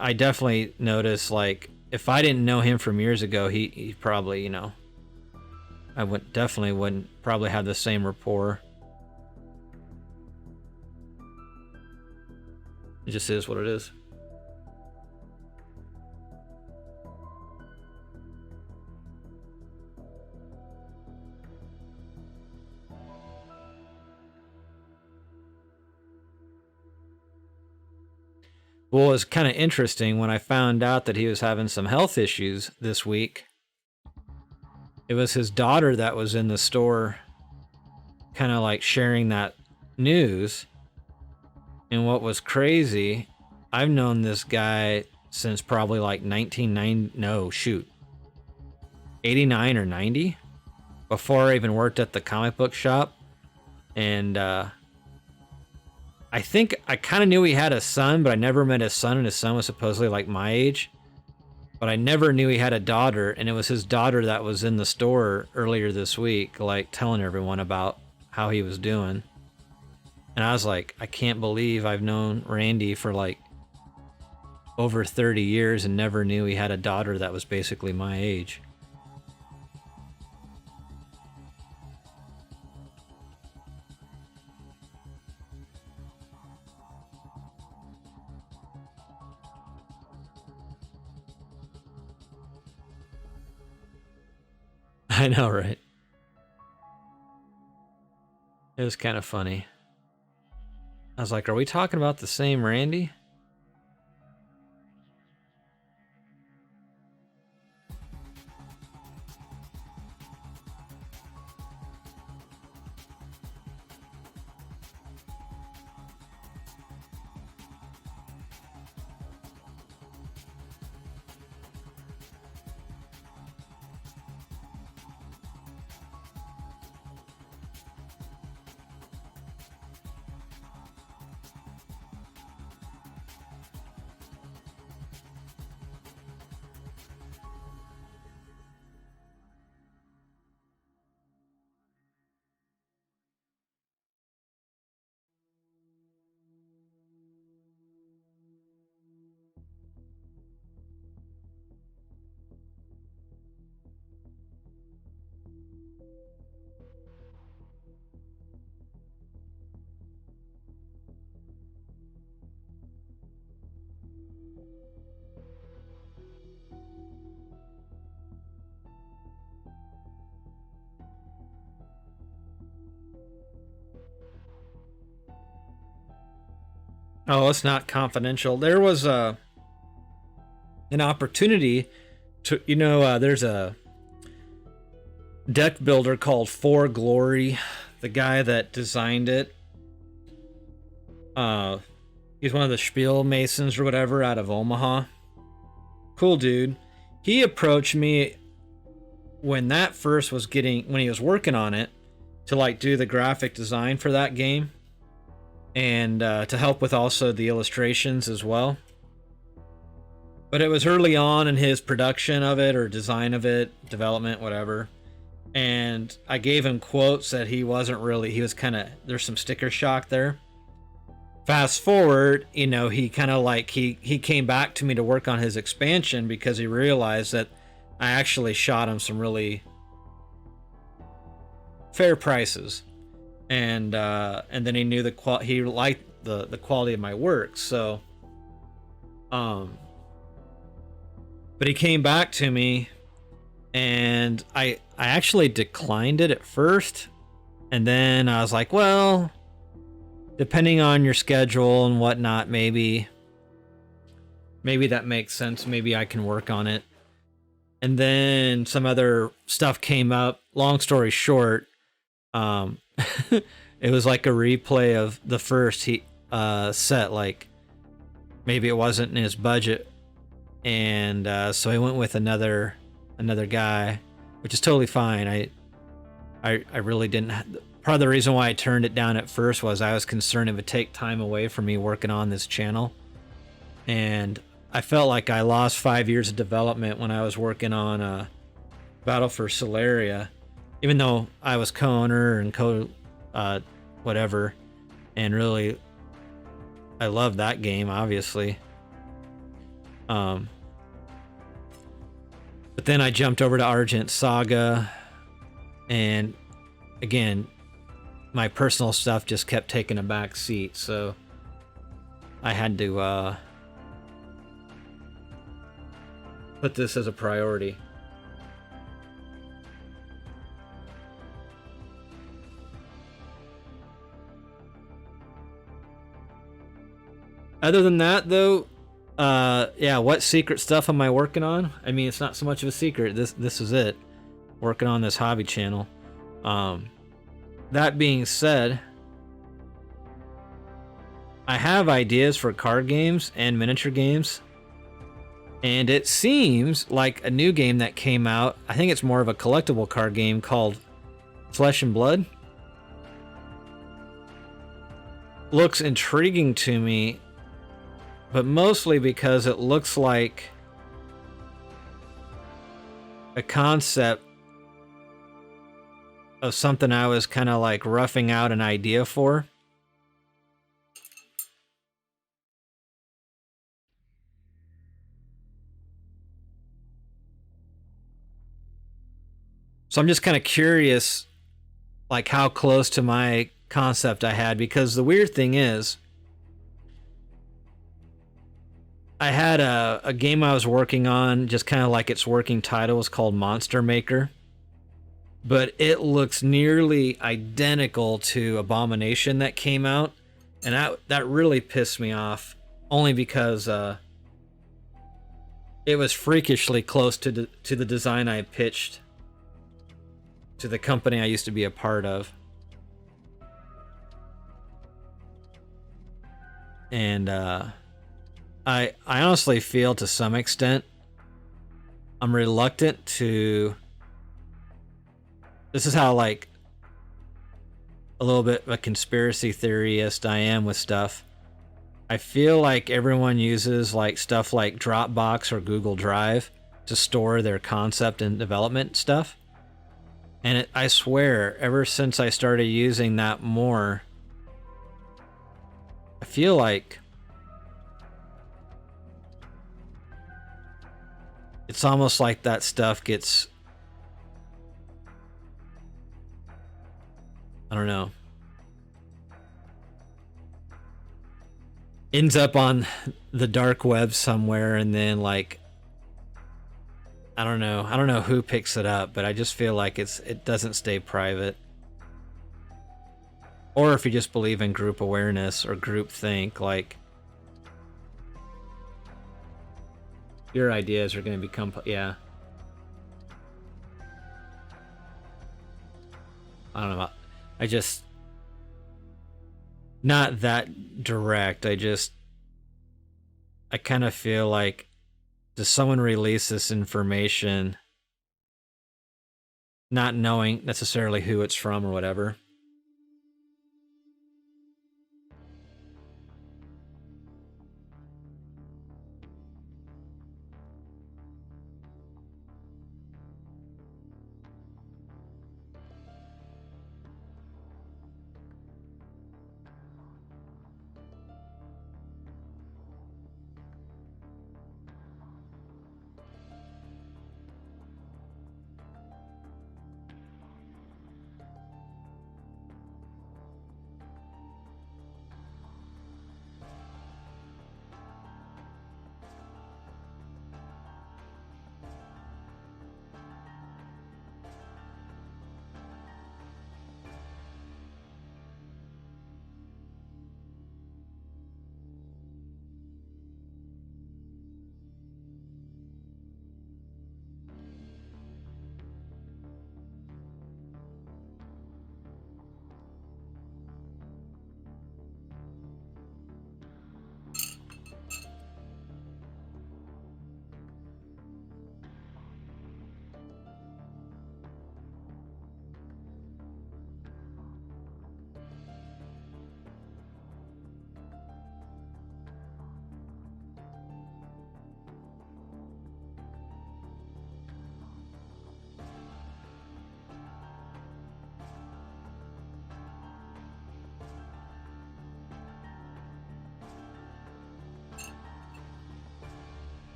I definitely notice, like, if I didn't know him from years ago, he probably, I definitely wouldn't probably have the same rapport. It just is what it is. Well, it was kind of interesting when I found out that he was having some health issues this week. It was his daughter that was in the store kind of like sharing that news. And what was crazy, I've known this guy since probably like 89 or 90, before I even worked at the comic book shop. And I think I kind of knew he had a son, but I never met his son, and his son was supposedly like my age. But I never knew he had a daughter, and it was his daughter that was in the store earlier this week, like telling everyone about how he was doing. And I was like, I can't believe I've known Randy for like over 30 years and never knew he had a daughter that was basically my age. I know, right? It was kind of funny. I was like, are we talking about the same Randy? Oh, it's not confidential. There was an opportunity to, there's a deck builder called For Glory. The guy that designed it, he's one of the Spiel Masons or whatever out of Omaha. Cool dude. He approached me when that first was when he was working on it, to like do the graphic design for that game, and to help with also the illustrations as well. But it was early on in his production of it, or design of it, development, whatever. And I gave him quotes that he was kind of, there's some sticker shock there. Fast forward, he kind of like, he came back to me to work on his expansion because he realized that I actually shot him some really fair prices. And then he knew he liked the quality of my work. So, but he came back to me, and I actually declined it at first, and then I was like, well, depending on your schedule and whatnot, maybe that makes sense. Maybe I can work on it. And then some other stuff came up. Long story short, it was like a replay of the first set. Like maybe it wasn't in his budget, and so I went with another guy, which is totally fine. I really didn't. Part of the reason why I turned it down at first was I was concerned it would take time away from me working on this channel, and I felt like I lost 5 years of development when I was working on Battle for Solaria, even though I was co-owner and whatever, and really I love that game, obviously. But then I jumped over to Argent Saga, and again, my personal stuff just kept taking a back seat, so I had to put this as a priority. Other than that, though, yeah, what secret stuff am I working on? I mean, it's not so much of a secret. This is it. Working on this hobby channel. That being said, I have ideas for card games and miniature games. And it seems like a new game that came out, I think it's more of a collectible card game called Flesh and Blood. Looks intriguing to me, but mostly because it looks like a concept of something I was kind of like roughing out an idea for. So I'm just kind of curious, like how close to my concept I had, because the weird thing is, I had a game I was working on, just kind of like its working title was called Monster Maker, but it looks nearly identical to Abomination that came out, And that really pissed me off, only because it was freakishly close to the design I pitched to the company I used to be a part of. And I honestly feel, to some extent, I'm reluctant to... This is how, like, a little bit of a conspiracy theorist I am with stuff. I feel like everyone uses like stuff like Dropbox or Google Drive to store their concept and development stuff. And I swear, ever since I started using that more, I feel like it's almost like that stuff gets, I don't know, ends up on the dark web somewhere, and then like, I don't know who picks it up, but I just feel like it doesn't stay private. Or if you just believe in group awareness or group think, like, your ideas are going to become, yeah. I don't know. I just, not that direct. I kind of feel like, does someone release this information not knowing necessarily who it's from or whatever?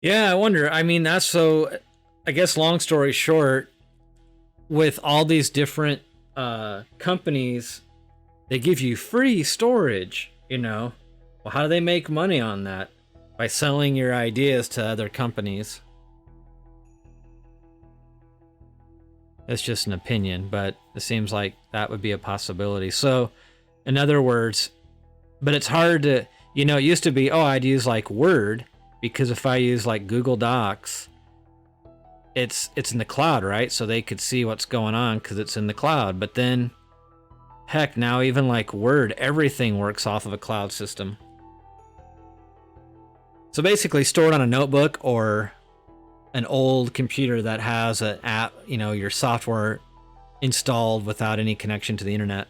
Yeah, I wonder. I mean, that's so, I guess, long story short, with all these different companies, they give you free storage, you know. Well, how do they make money on that? By selling your ideas to other companies. It's just an opinion, but it seems like that would be a possibility. So, in other words, but it's hard to, you know, it used to be, oh, I'd use like Word, because if I use like Google Docs, it's in the cloud, right? So they could see what's going on because it's in the cloud. But then, heck, now even like Word, everything works off of a cloud system. So basically, store it on a notebook or an old computer that has an app, you know, your software installed without any connection to the internet.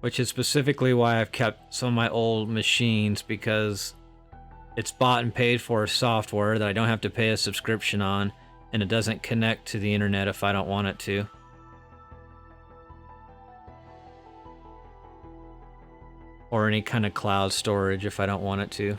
Which is specifically why I've kept some of my old machines, because it's bought and paid for software that I don't have to pay a subscription on, and it doesn't connect to the internet if I don't want it to. or any kind of cloud storage if I don't want it to.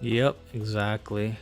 Yep, exactly.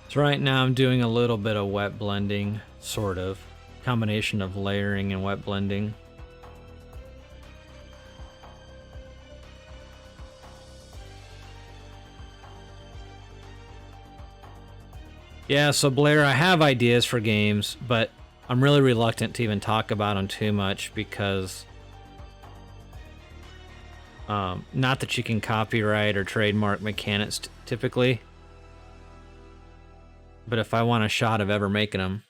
So right now I'm doing a little bit of wet blending, sort of. Combination of layering and wet blending. Yeah, so Blair, I have ideas for games, but I'm really reluctant to even talk about them too much because not that you can copyright or trademark mechanics typically, but if I want a shot of ever making them.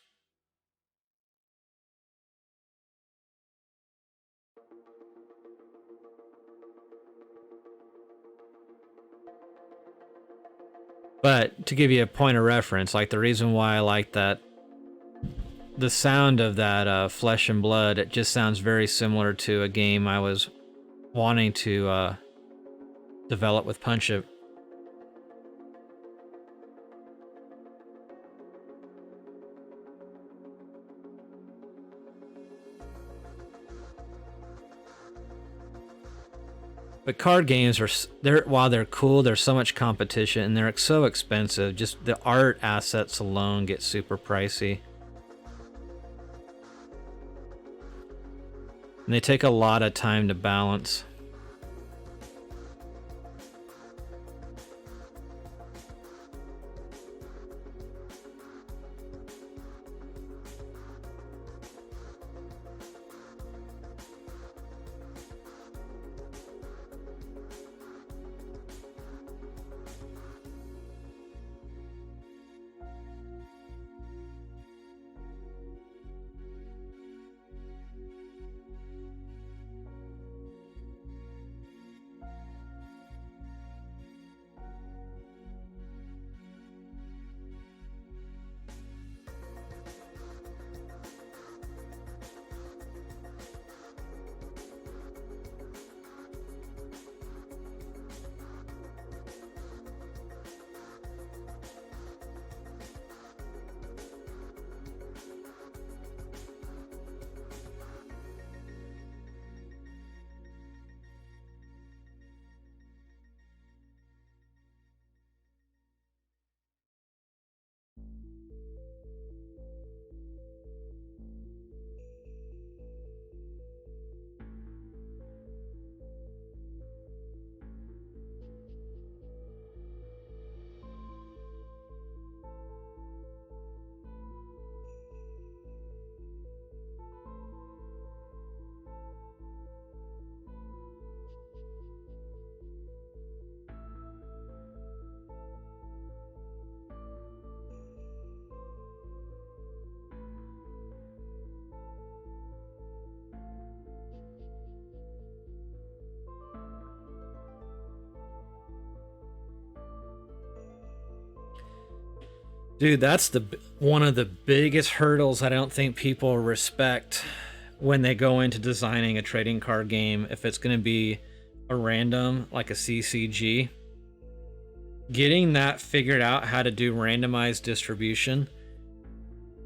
But to give you a point of reference, like the reason why I like that, the sound of that Flesh and Blood, it just sounds very similar to a game I was wanting to develop with Punch-It. But card games are, while they're cool, there's so much competition and they're so expensive. Just the art assets alone get super pricey. And they take a lot of time to balance. Dude, that's one of the biggest hurdles I don't think people respect when they go into designing a trading card game. If it's going to be a random, like a CCG, Getting that figured out, how to do randomized distribution,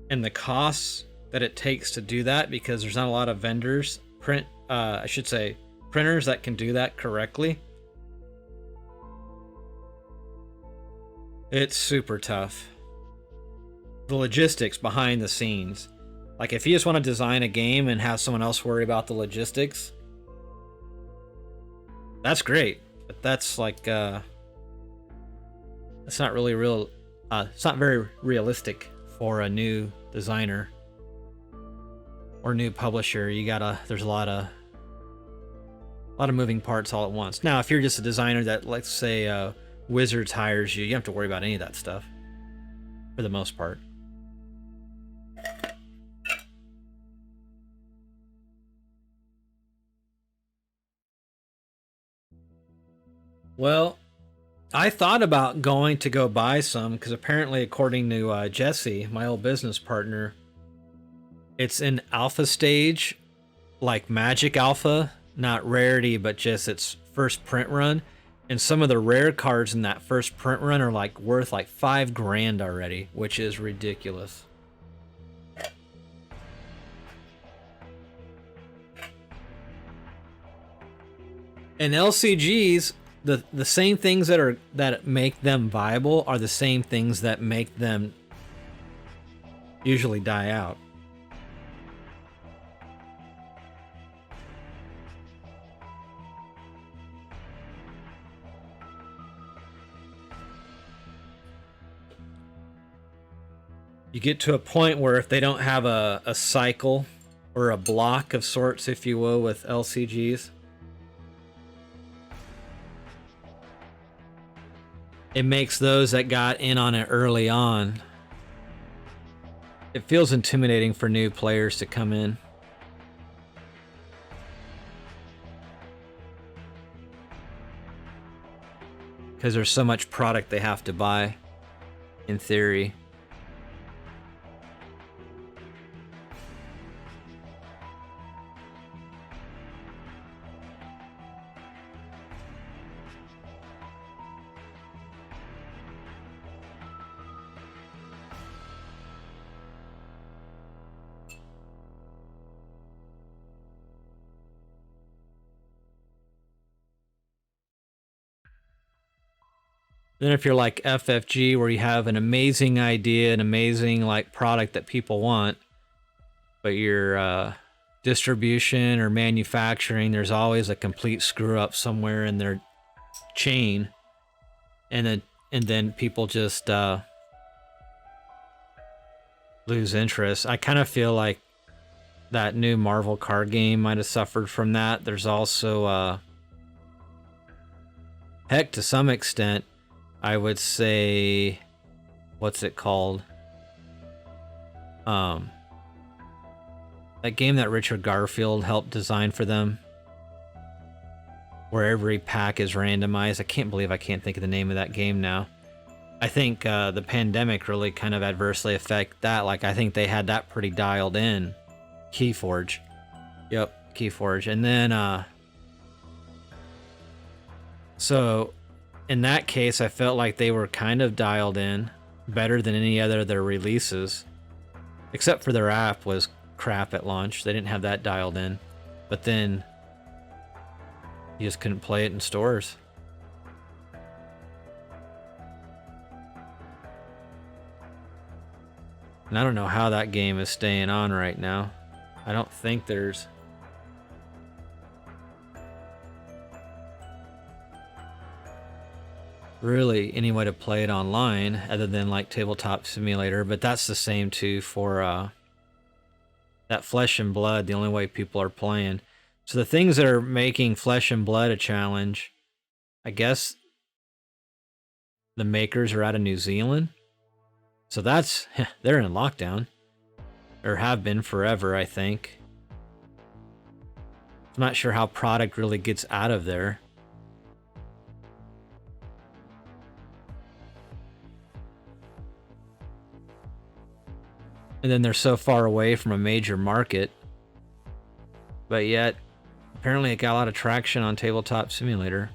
and the costs that it takes to do that, because there's not a lot of vendors, printers that can do that correctly. It's super tough. The logistics behind the scenes. Like, if you just want to design a game and have someone else worry about the logistics, that's great. But that's like, it's not really real. It's not very realistic for a new designer or new publisher. There's a lot of moving parts all at once. Now, if you're just a designer that, let's say, Wizards hires you, you don't have to worry about any of that stuff for the most part. Well, I thought about going to go buy some, because apparently, according to Jesse, my old business partner, it's in alpha stage, like Magic Alpha, not rarity, but just its first print run. And some of the rare cards in that first print run are like worth like $5,000 already, which is ridiculous. And LCGs, the same things that make them viable are the same things that make them usually die out. You get to a point where if they don't have a cycle or a block of sorts, if you will, with LCGs, it makes those that got in on it early on, it feels intimidating for new players to come in. Because there's so much product they have to buy, in theory. Then if you're like FFG, where you have an amazing idea, an amazing like product that people want, but your distribution or manufacturing, there's always a complete screw up somewhere in their chain, and then people just lose interest. I kind of feel like that new Marvel card game might have suffered from that. There's also heck, to some extent, I would say, what's it called? That game that Richard Garfield helped design for them, where every pack is randomized. I can't believe I can't think of the name of that game now. I think the pandemic really kind of adversely affected that. Like, I think they had that pretty dialed in. Keyforge. Yep, Keyforge. And then, so in that case, I felt like they were kind of dialed in better than any other of their releases, except for their app was crap at launch. They didn't have that dialed in, but then you just couldn't play it in stores. And I don't know how that game is staying on right now. I don't think there's really any way to play it online other than like Tabletop Simulator, but that's the same too for that Flesh and Blood, the only way people are playing. So the things that are making Flesh and Blood a challenge, I guess the makers are out of New Zealand. So that's, they're in lockdown, or have been forever, I think. I'm not sure how product really gets out of there. And then they're so far away from a major market, but yet apparently it got a lot of traction on Tabletop Simulator.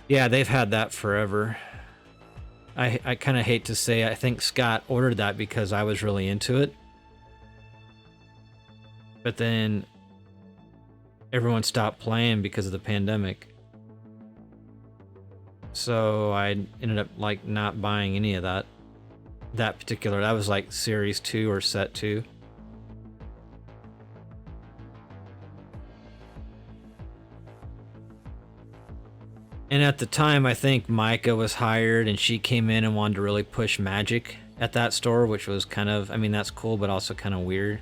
Yeah, they've had that forever. I kind of hate to say I think Scott ordered that because I was really into it. But then everyone stopped playing because of the pandemic. So I ended up like not buying any of that. That particular, that was like series 2 or set 2. And at the time, I think Micah was hired and she came in and wanted to really push Magic at that store, which was kind of, I mean, that's cool, but also kind of weird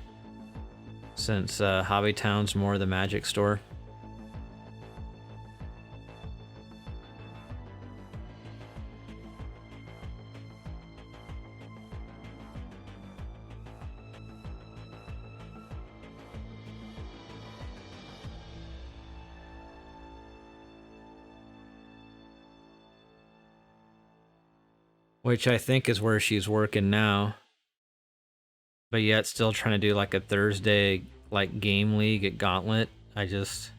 since Hobbytown's more the Magic store. Which I think is where she's working now. But yet still trying to do like a Thursday like game league at Gauntlet. I just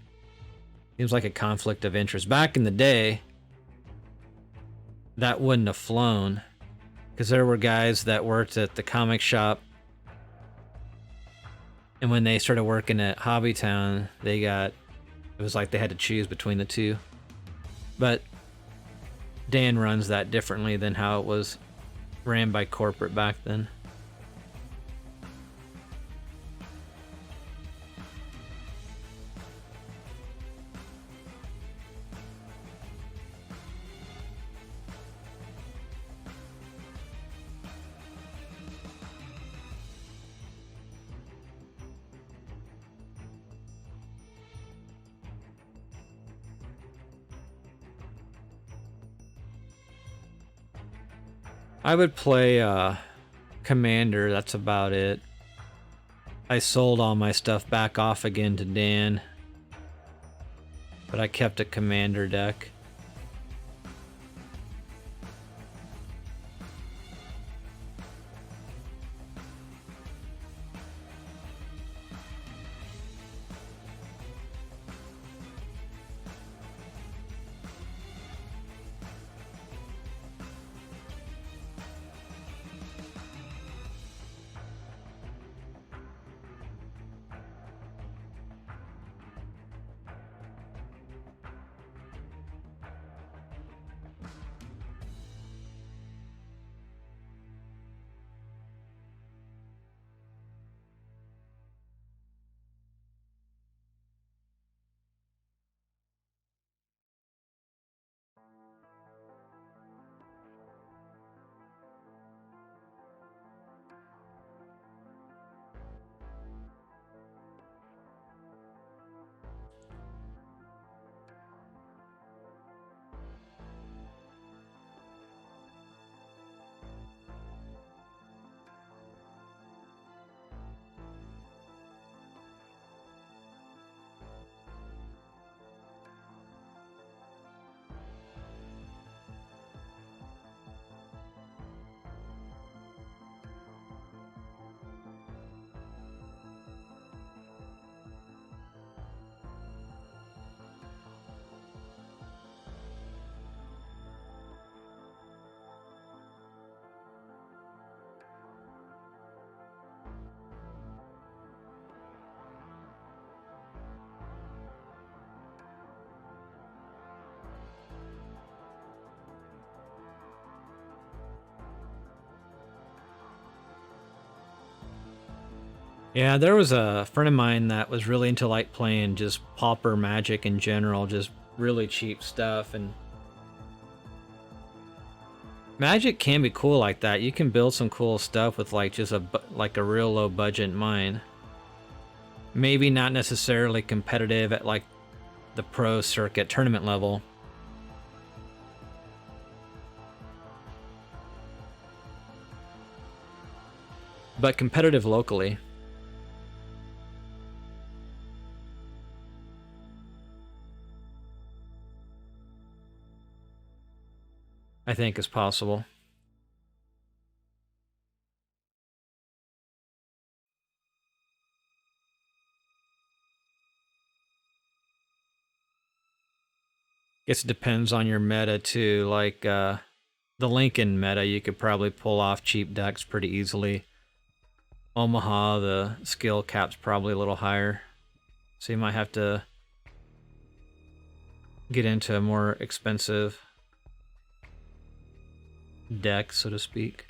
seems like a conflict of interest. Back in the day, that wouldn't have flown because there were guys that worked at the comic shop, and when they started working at Hobbytown, it was like they had to choose between the two. But Dan runs that differently than how it was ran by corporate back then. I would play Commander, that's about it. I sold all my stuff back off again to Dan, but I kept a Commander deck. Yeah, there was a friend of mine that was really into like playing just pauper Magic in general, just really cheap stuff, and Magic can be cool like that. You can build some cool stuff with like just a real low budget mine. Maybe not necessarily competitive at like the pro circuit tournament level. But competitive locally. I think is possible. Guess it depends on your meta too. Like the Lincoln meta, you could probably pull off cheap decks pretty easily. Omaha, the skill cap's probably a little higher, so you might have to get into a more expensive deck, so to speak.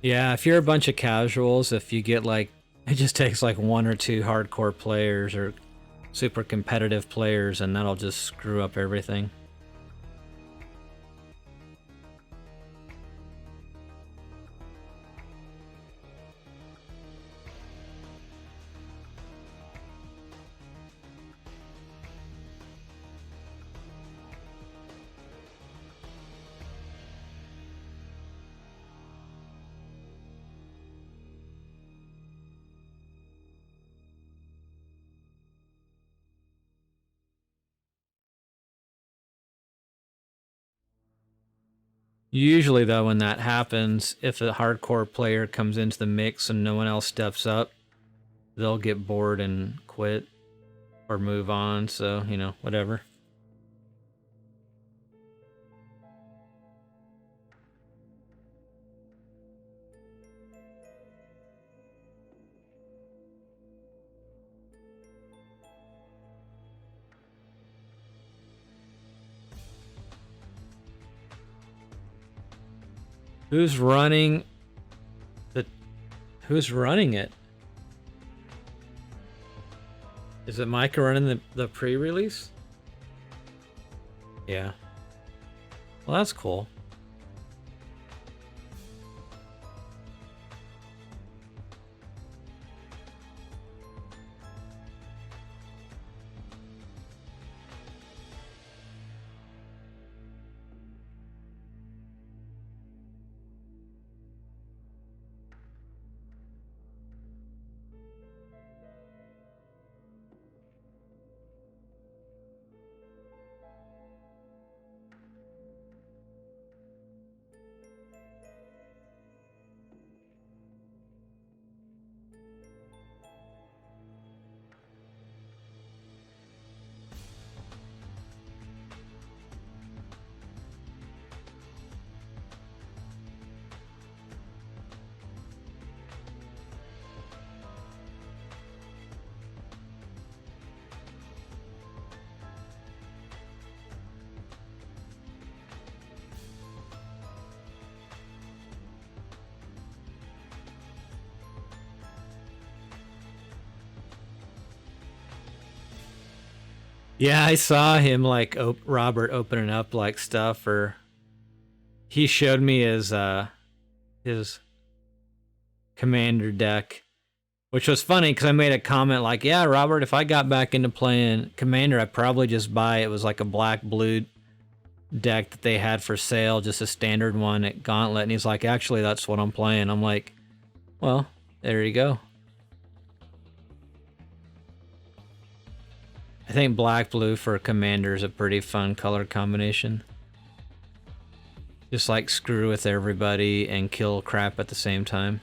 Yeah, if you're a bunch of casuals, if you get like, it just takes like 1 or 2 hardcore players or super competitive players, and that'll just screw up everything. Usually, though, when that happens, if a hardcore player comes into the mix and no one else steps up, they'll get bored and quit or move on, so, you know, whatever. Who's running the... Who's running it? Is it Micah running the pre-release? Yeah. Well, that's cool. Yeah, I saw him like Robert opening up like stuff, or he showed me his commander deck, which was funny because I made a comment like, "Yeah, Robert, if I got back into playing commander, I'd probably just buy." It was like a black blue deck that they had for sale, just a standard one at Gauntlet, and he's like, "Actually, that's what I'm playing." I'm like, "Well, there you go." I think black-blue for Commander is a pretty fun color combination. Just like screw with everybody and kill crap at the same time.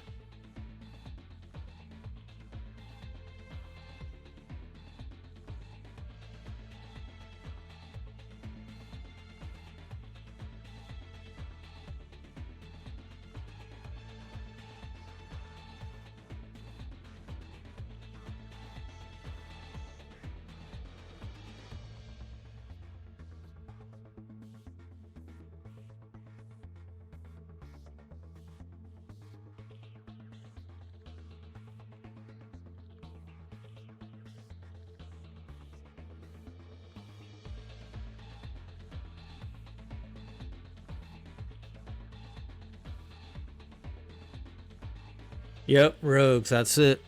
Yep, rogues, that's it.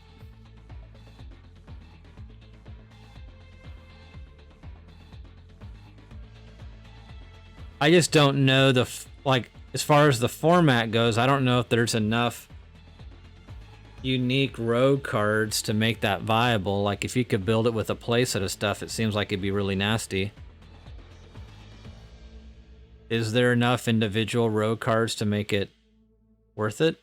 I just don't know like, as far as the format goes, I don't know if there's enough unique rogue cards to make that viable. Like, if you could build it with a playset of stuff, it seems like it'd be really nasty. Is there enough individual rogue cards to make it worth it?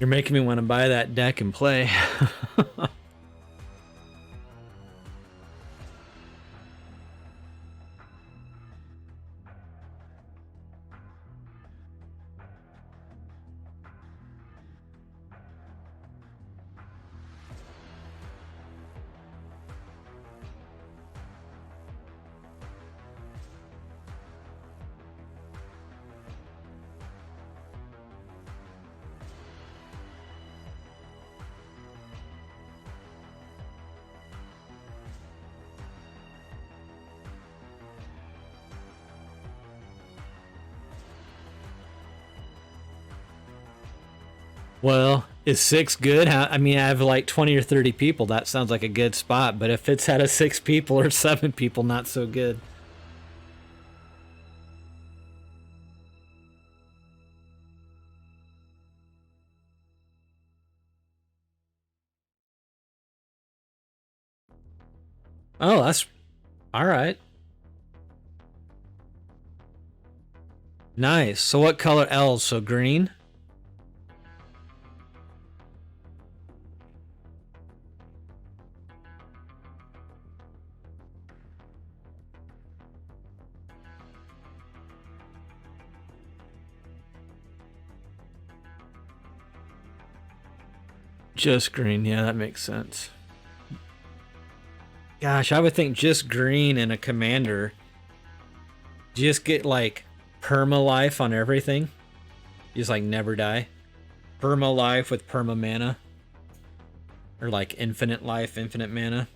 You're making me want to buy that deck and play. Well, is 6 good? I mean, I have like 20 or 30 people. That sounds like a good spot. But if it's out of 6 people or 7 people, not so good. Oh, that's all right. Nice. So what color L's? So green? Just green. Yeah, that makes sense. Gosh, I would think just green and a commander. Just get like perma life on everything. Just like never die. Perma life with perma mana. Or like infinite life, infinite mana.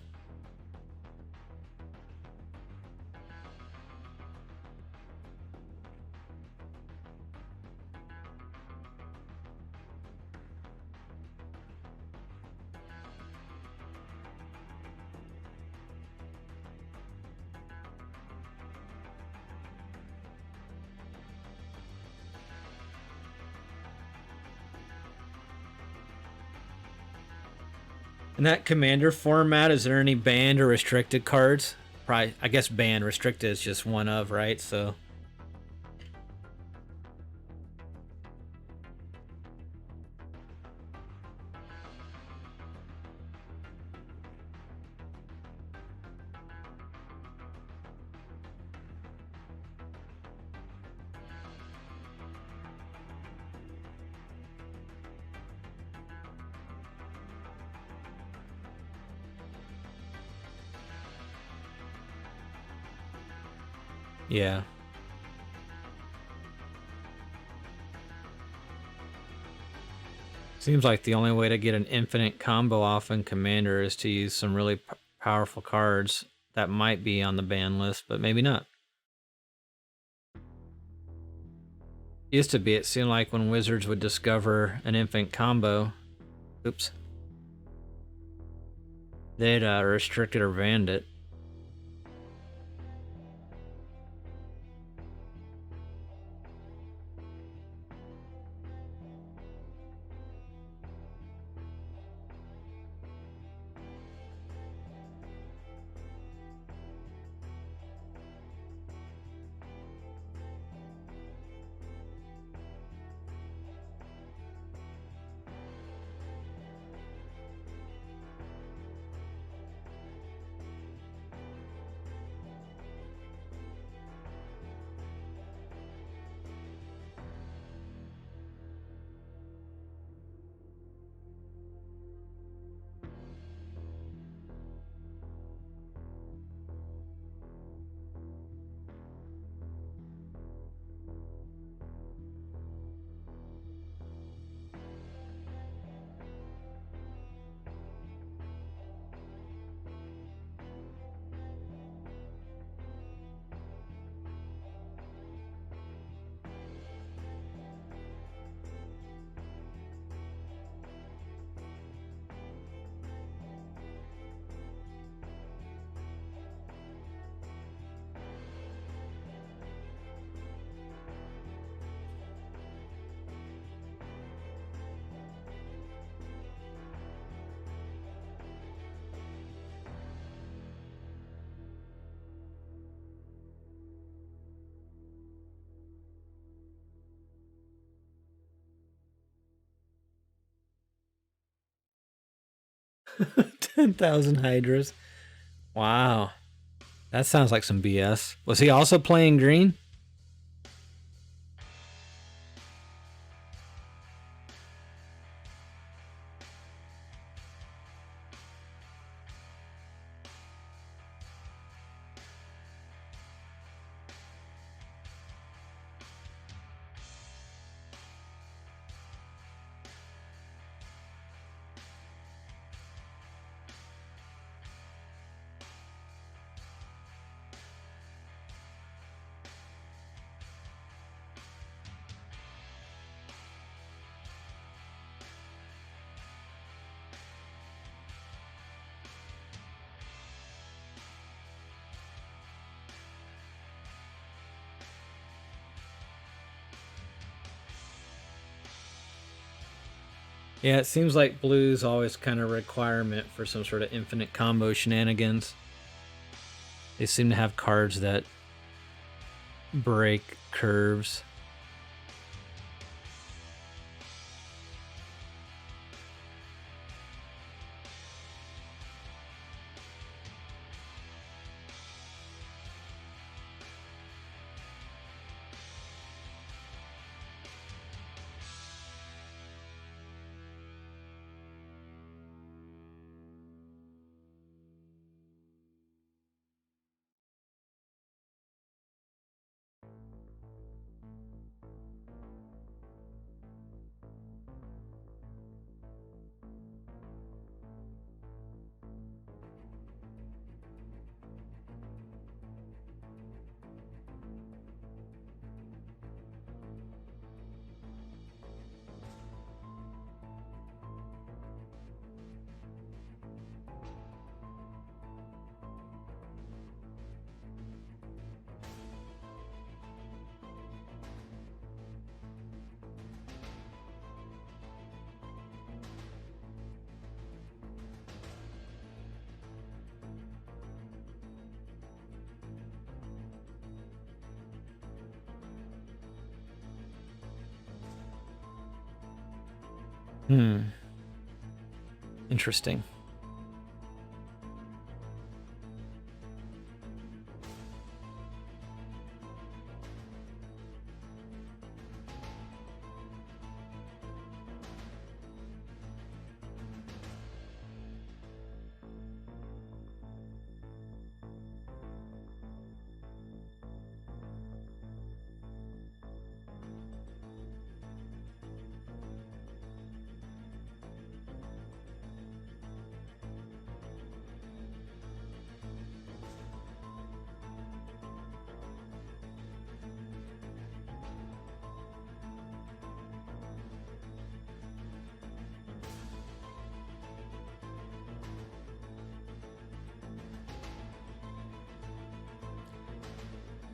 In that commander format, is there any banned or restricted cards? Probably, I guess banned, restricted is just one of, right? So yeah. Seems like the only way to get an infinite combo off in Commander is to use some really powerful cards that might be on the ban list, but maybe not. Used to be, it seemed like when Wizards would discover an infinite combo, oops, they'd restrict it or banned it. 10,000 hydras. Wow. That sounds like some BS. Was he also playing green? Yeah, it seems like blue's always kind of a requirement for some sort of infinite combo shenanigans. They seem to have cards that break curves. Interesting.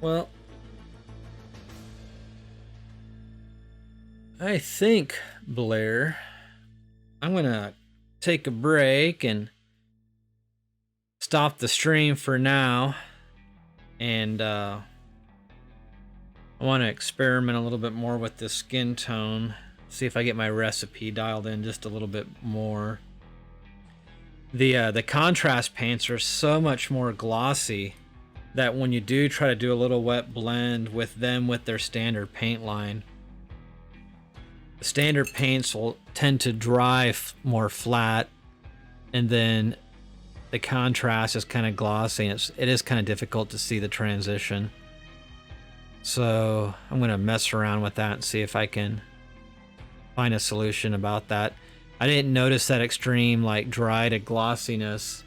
Well, I think, Blair, I'm going to take a break and stop the stream for now. And I want to experiment a little bit more with this skin tone. See if I get my recipe dialed in just a little bit more. The contrast paints are so much more glossy that when you do try to do a little wet blend with them with their standard paint line, the standard paints will tend to dry more flat, and then the contrast is kind of glossy, and it is kind of difficult to see the transition. So I'm going to mess around with that and see if I can find a solution about that. I didn't notice that extreme like dry to glossiness.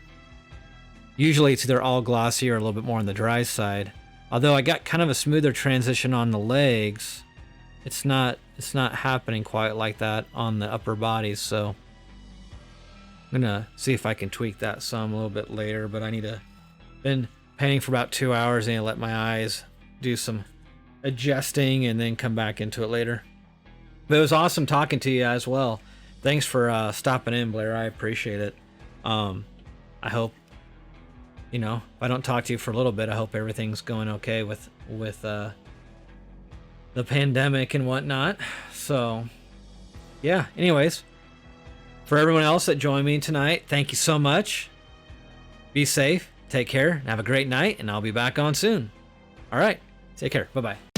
Usually it's either all glossy or a little bit more on the dry side. Although I got kind of a smoother transition on the legs, it's not happening quite like that on the upper bodies. So I'm gonna see if I can tweak that some a little bit later. But I need to been painting for about 2 hours and let my eyes do some adjusting and then come back into it later. But it was awesome talking to you as well. Thanks for stopping in, Blair. I appreciate it. I hope, you know, if I don't talk to you for a little bit, I hope everything's going okay with the pandemic and whatnot. So, yeah. Anyways, For everyone else that joined me tonight, thank you so much. Be safe, take care, and have a great night, and I'll be back on soon. All right, take care. Bye-bye.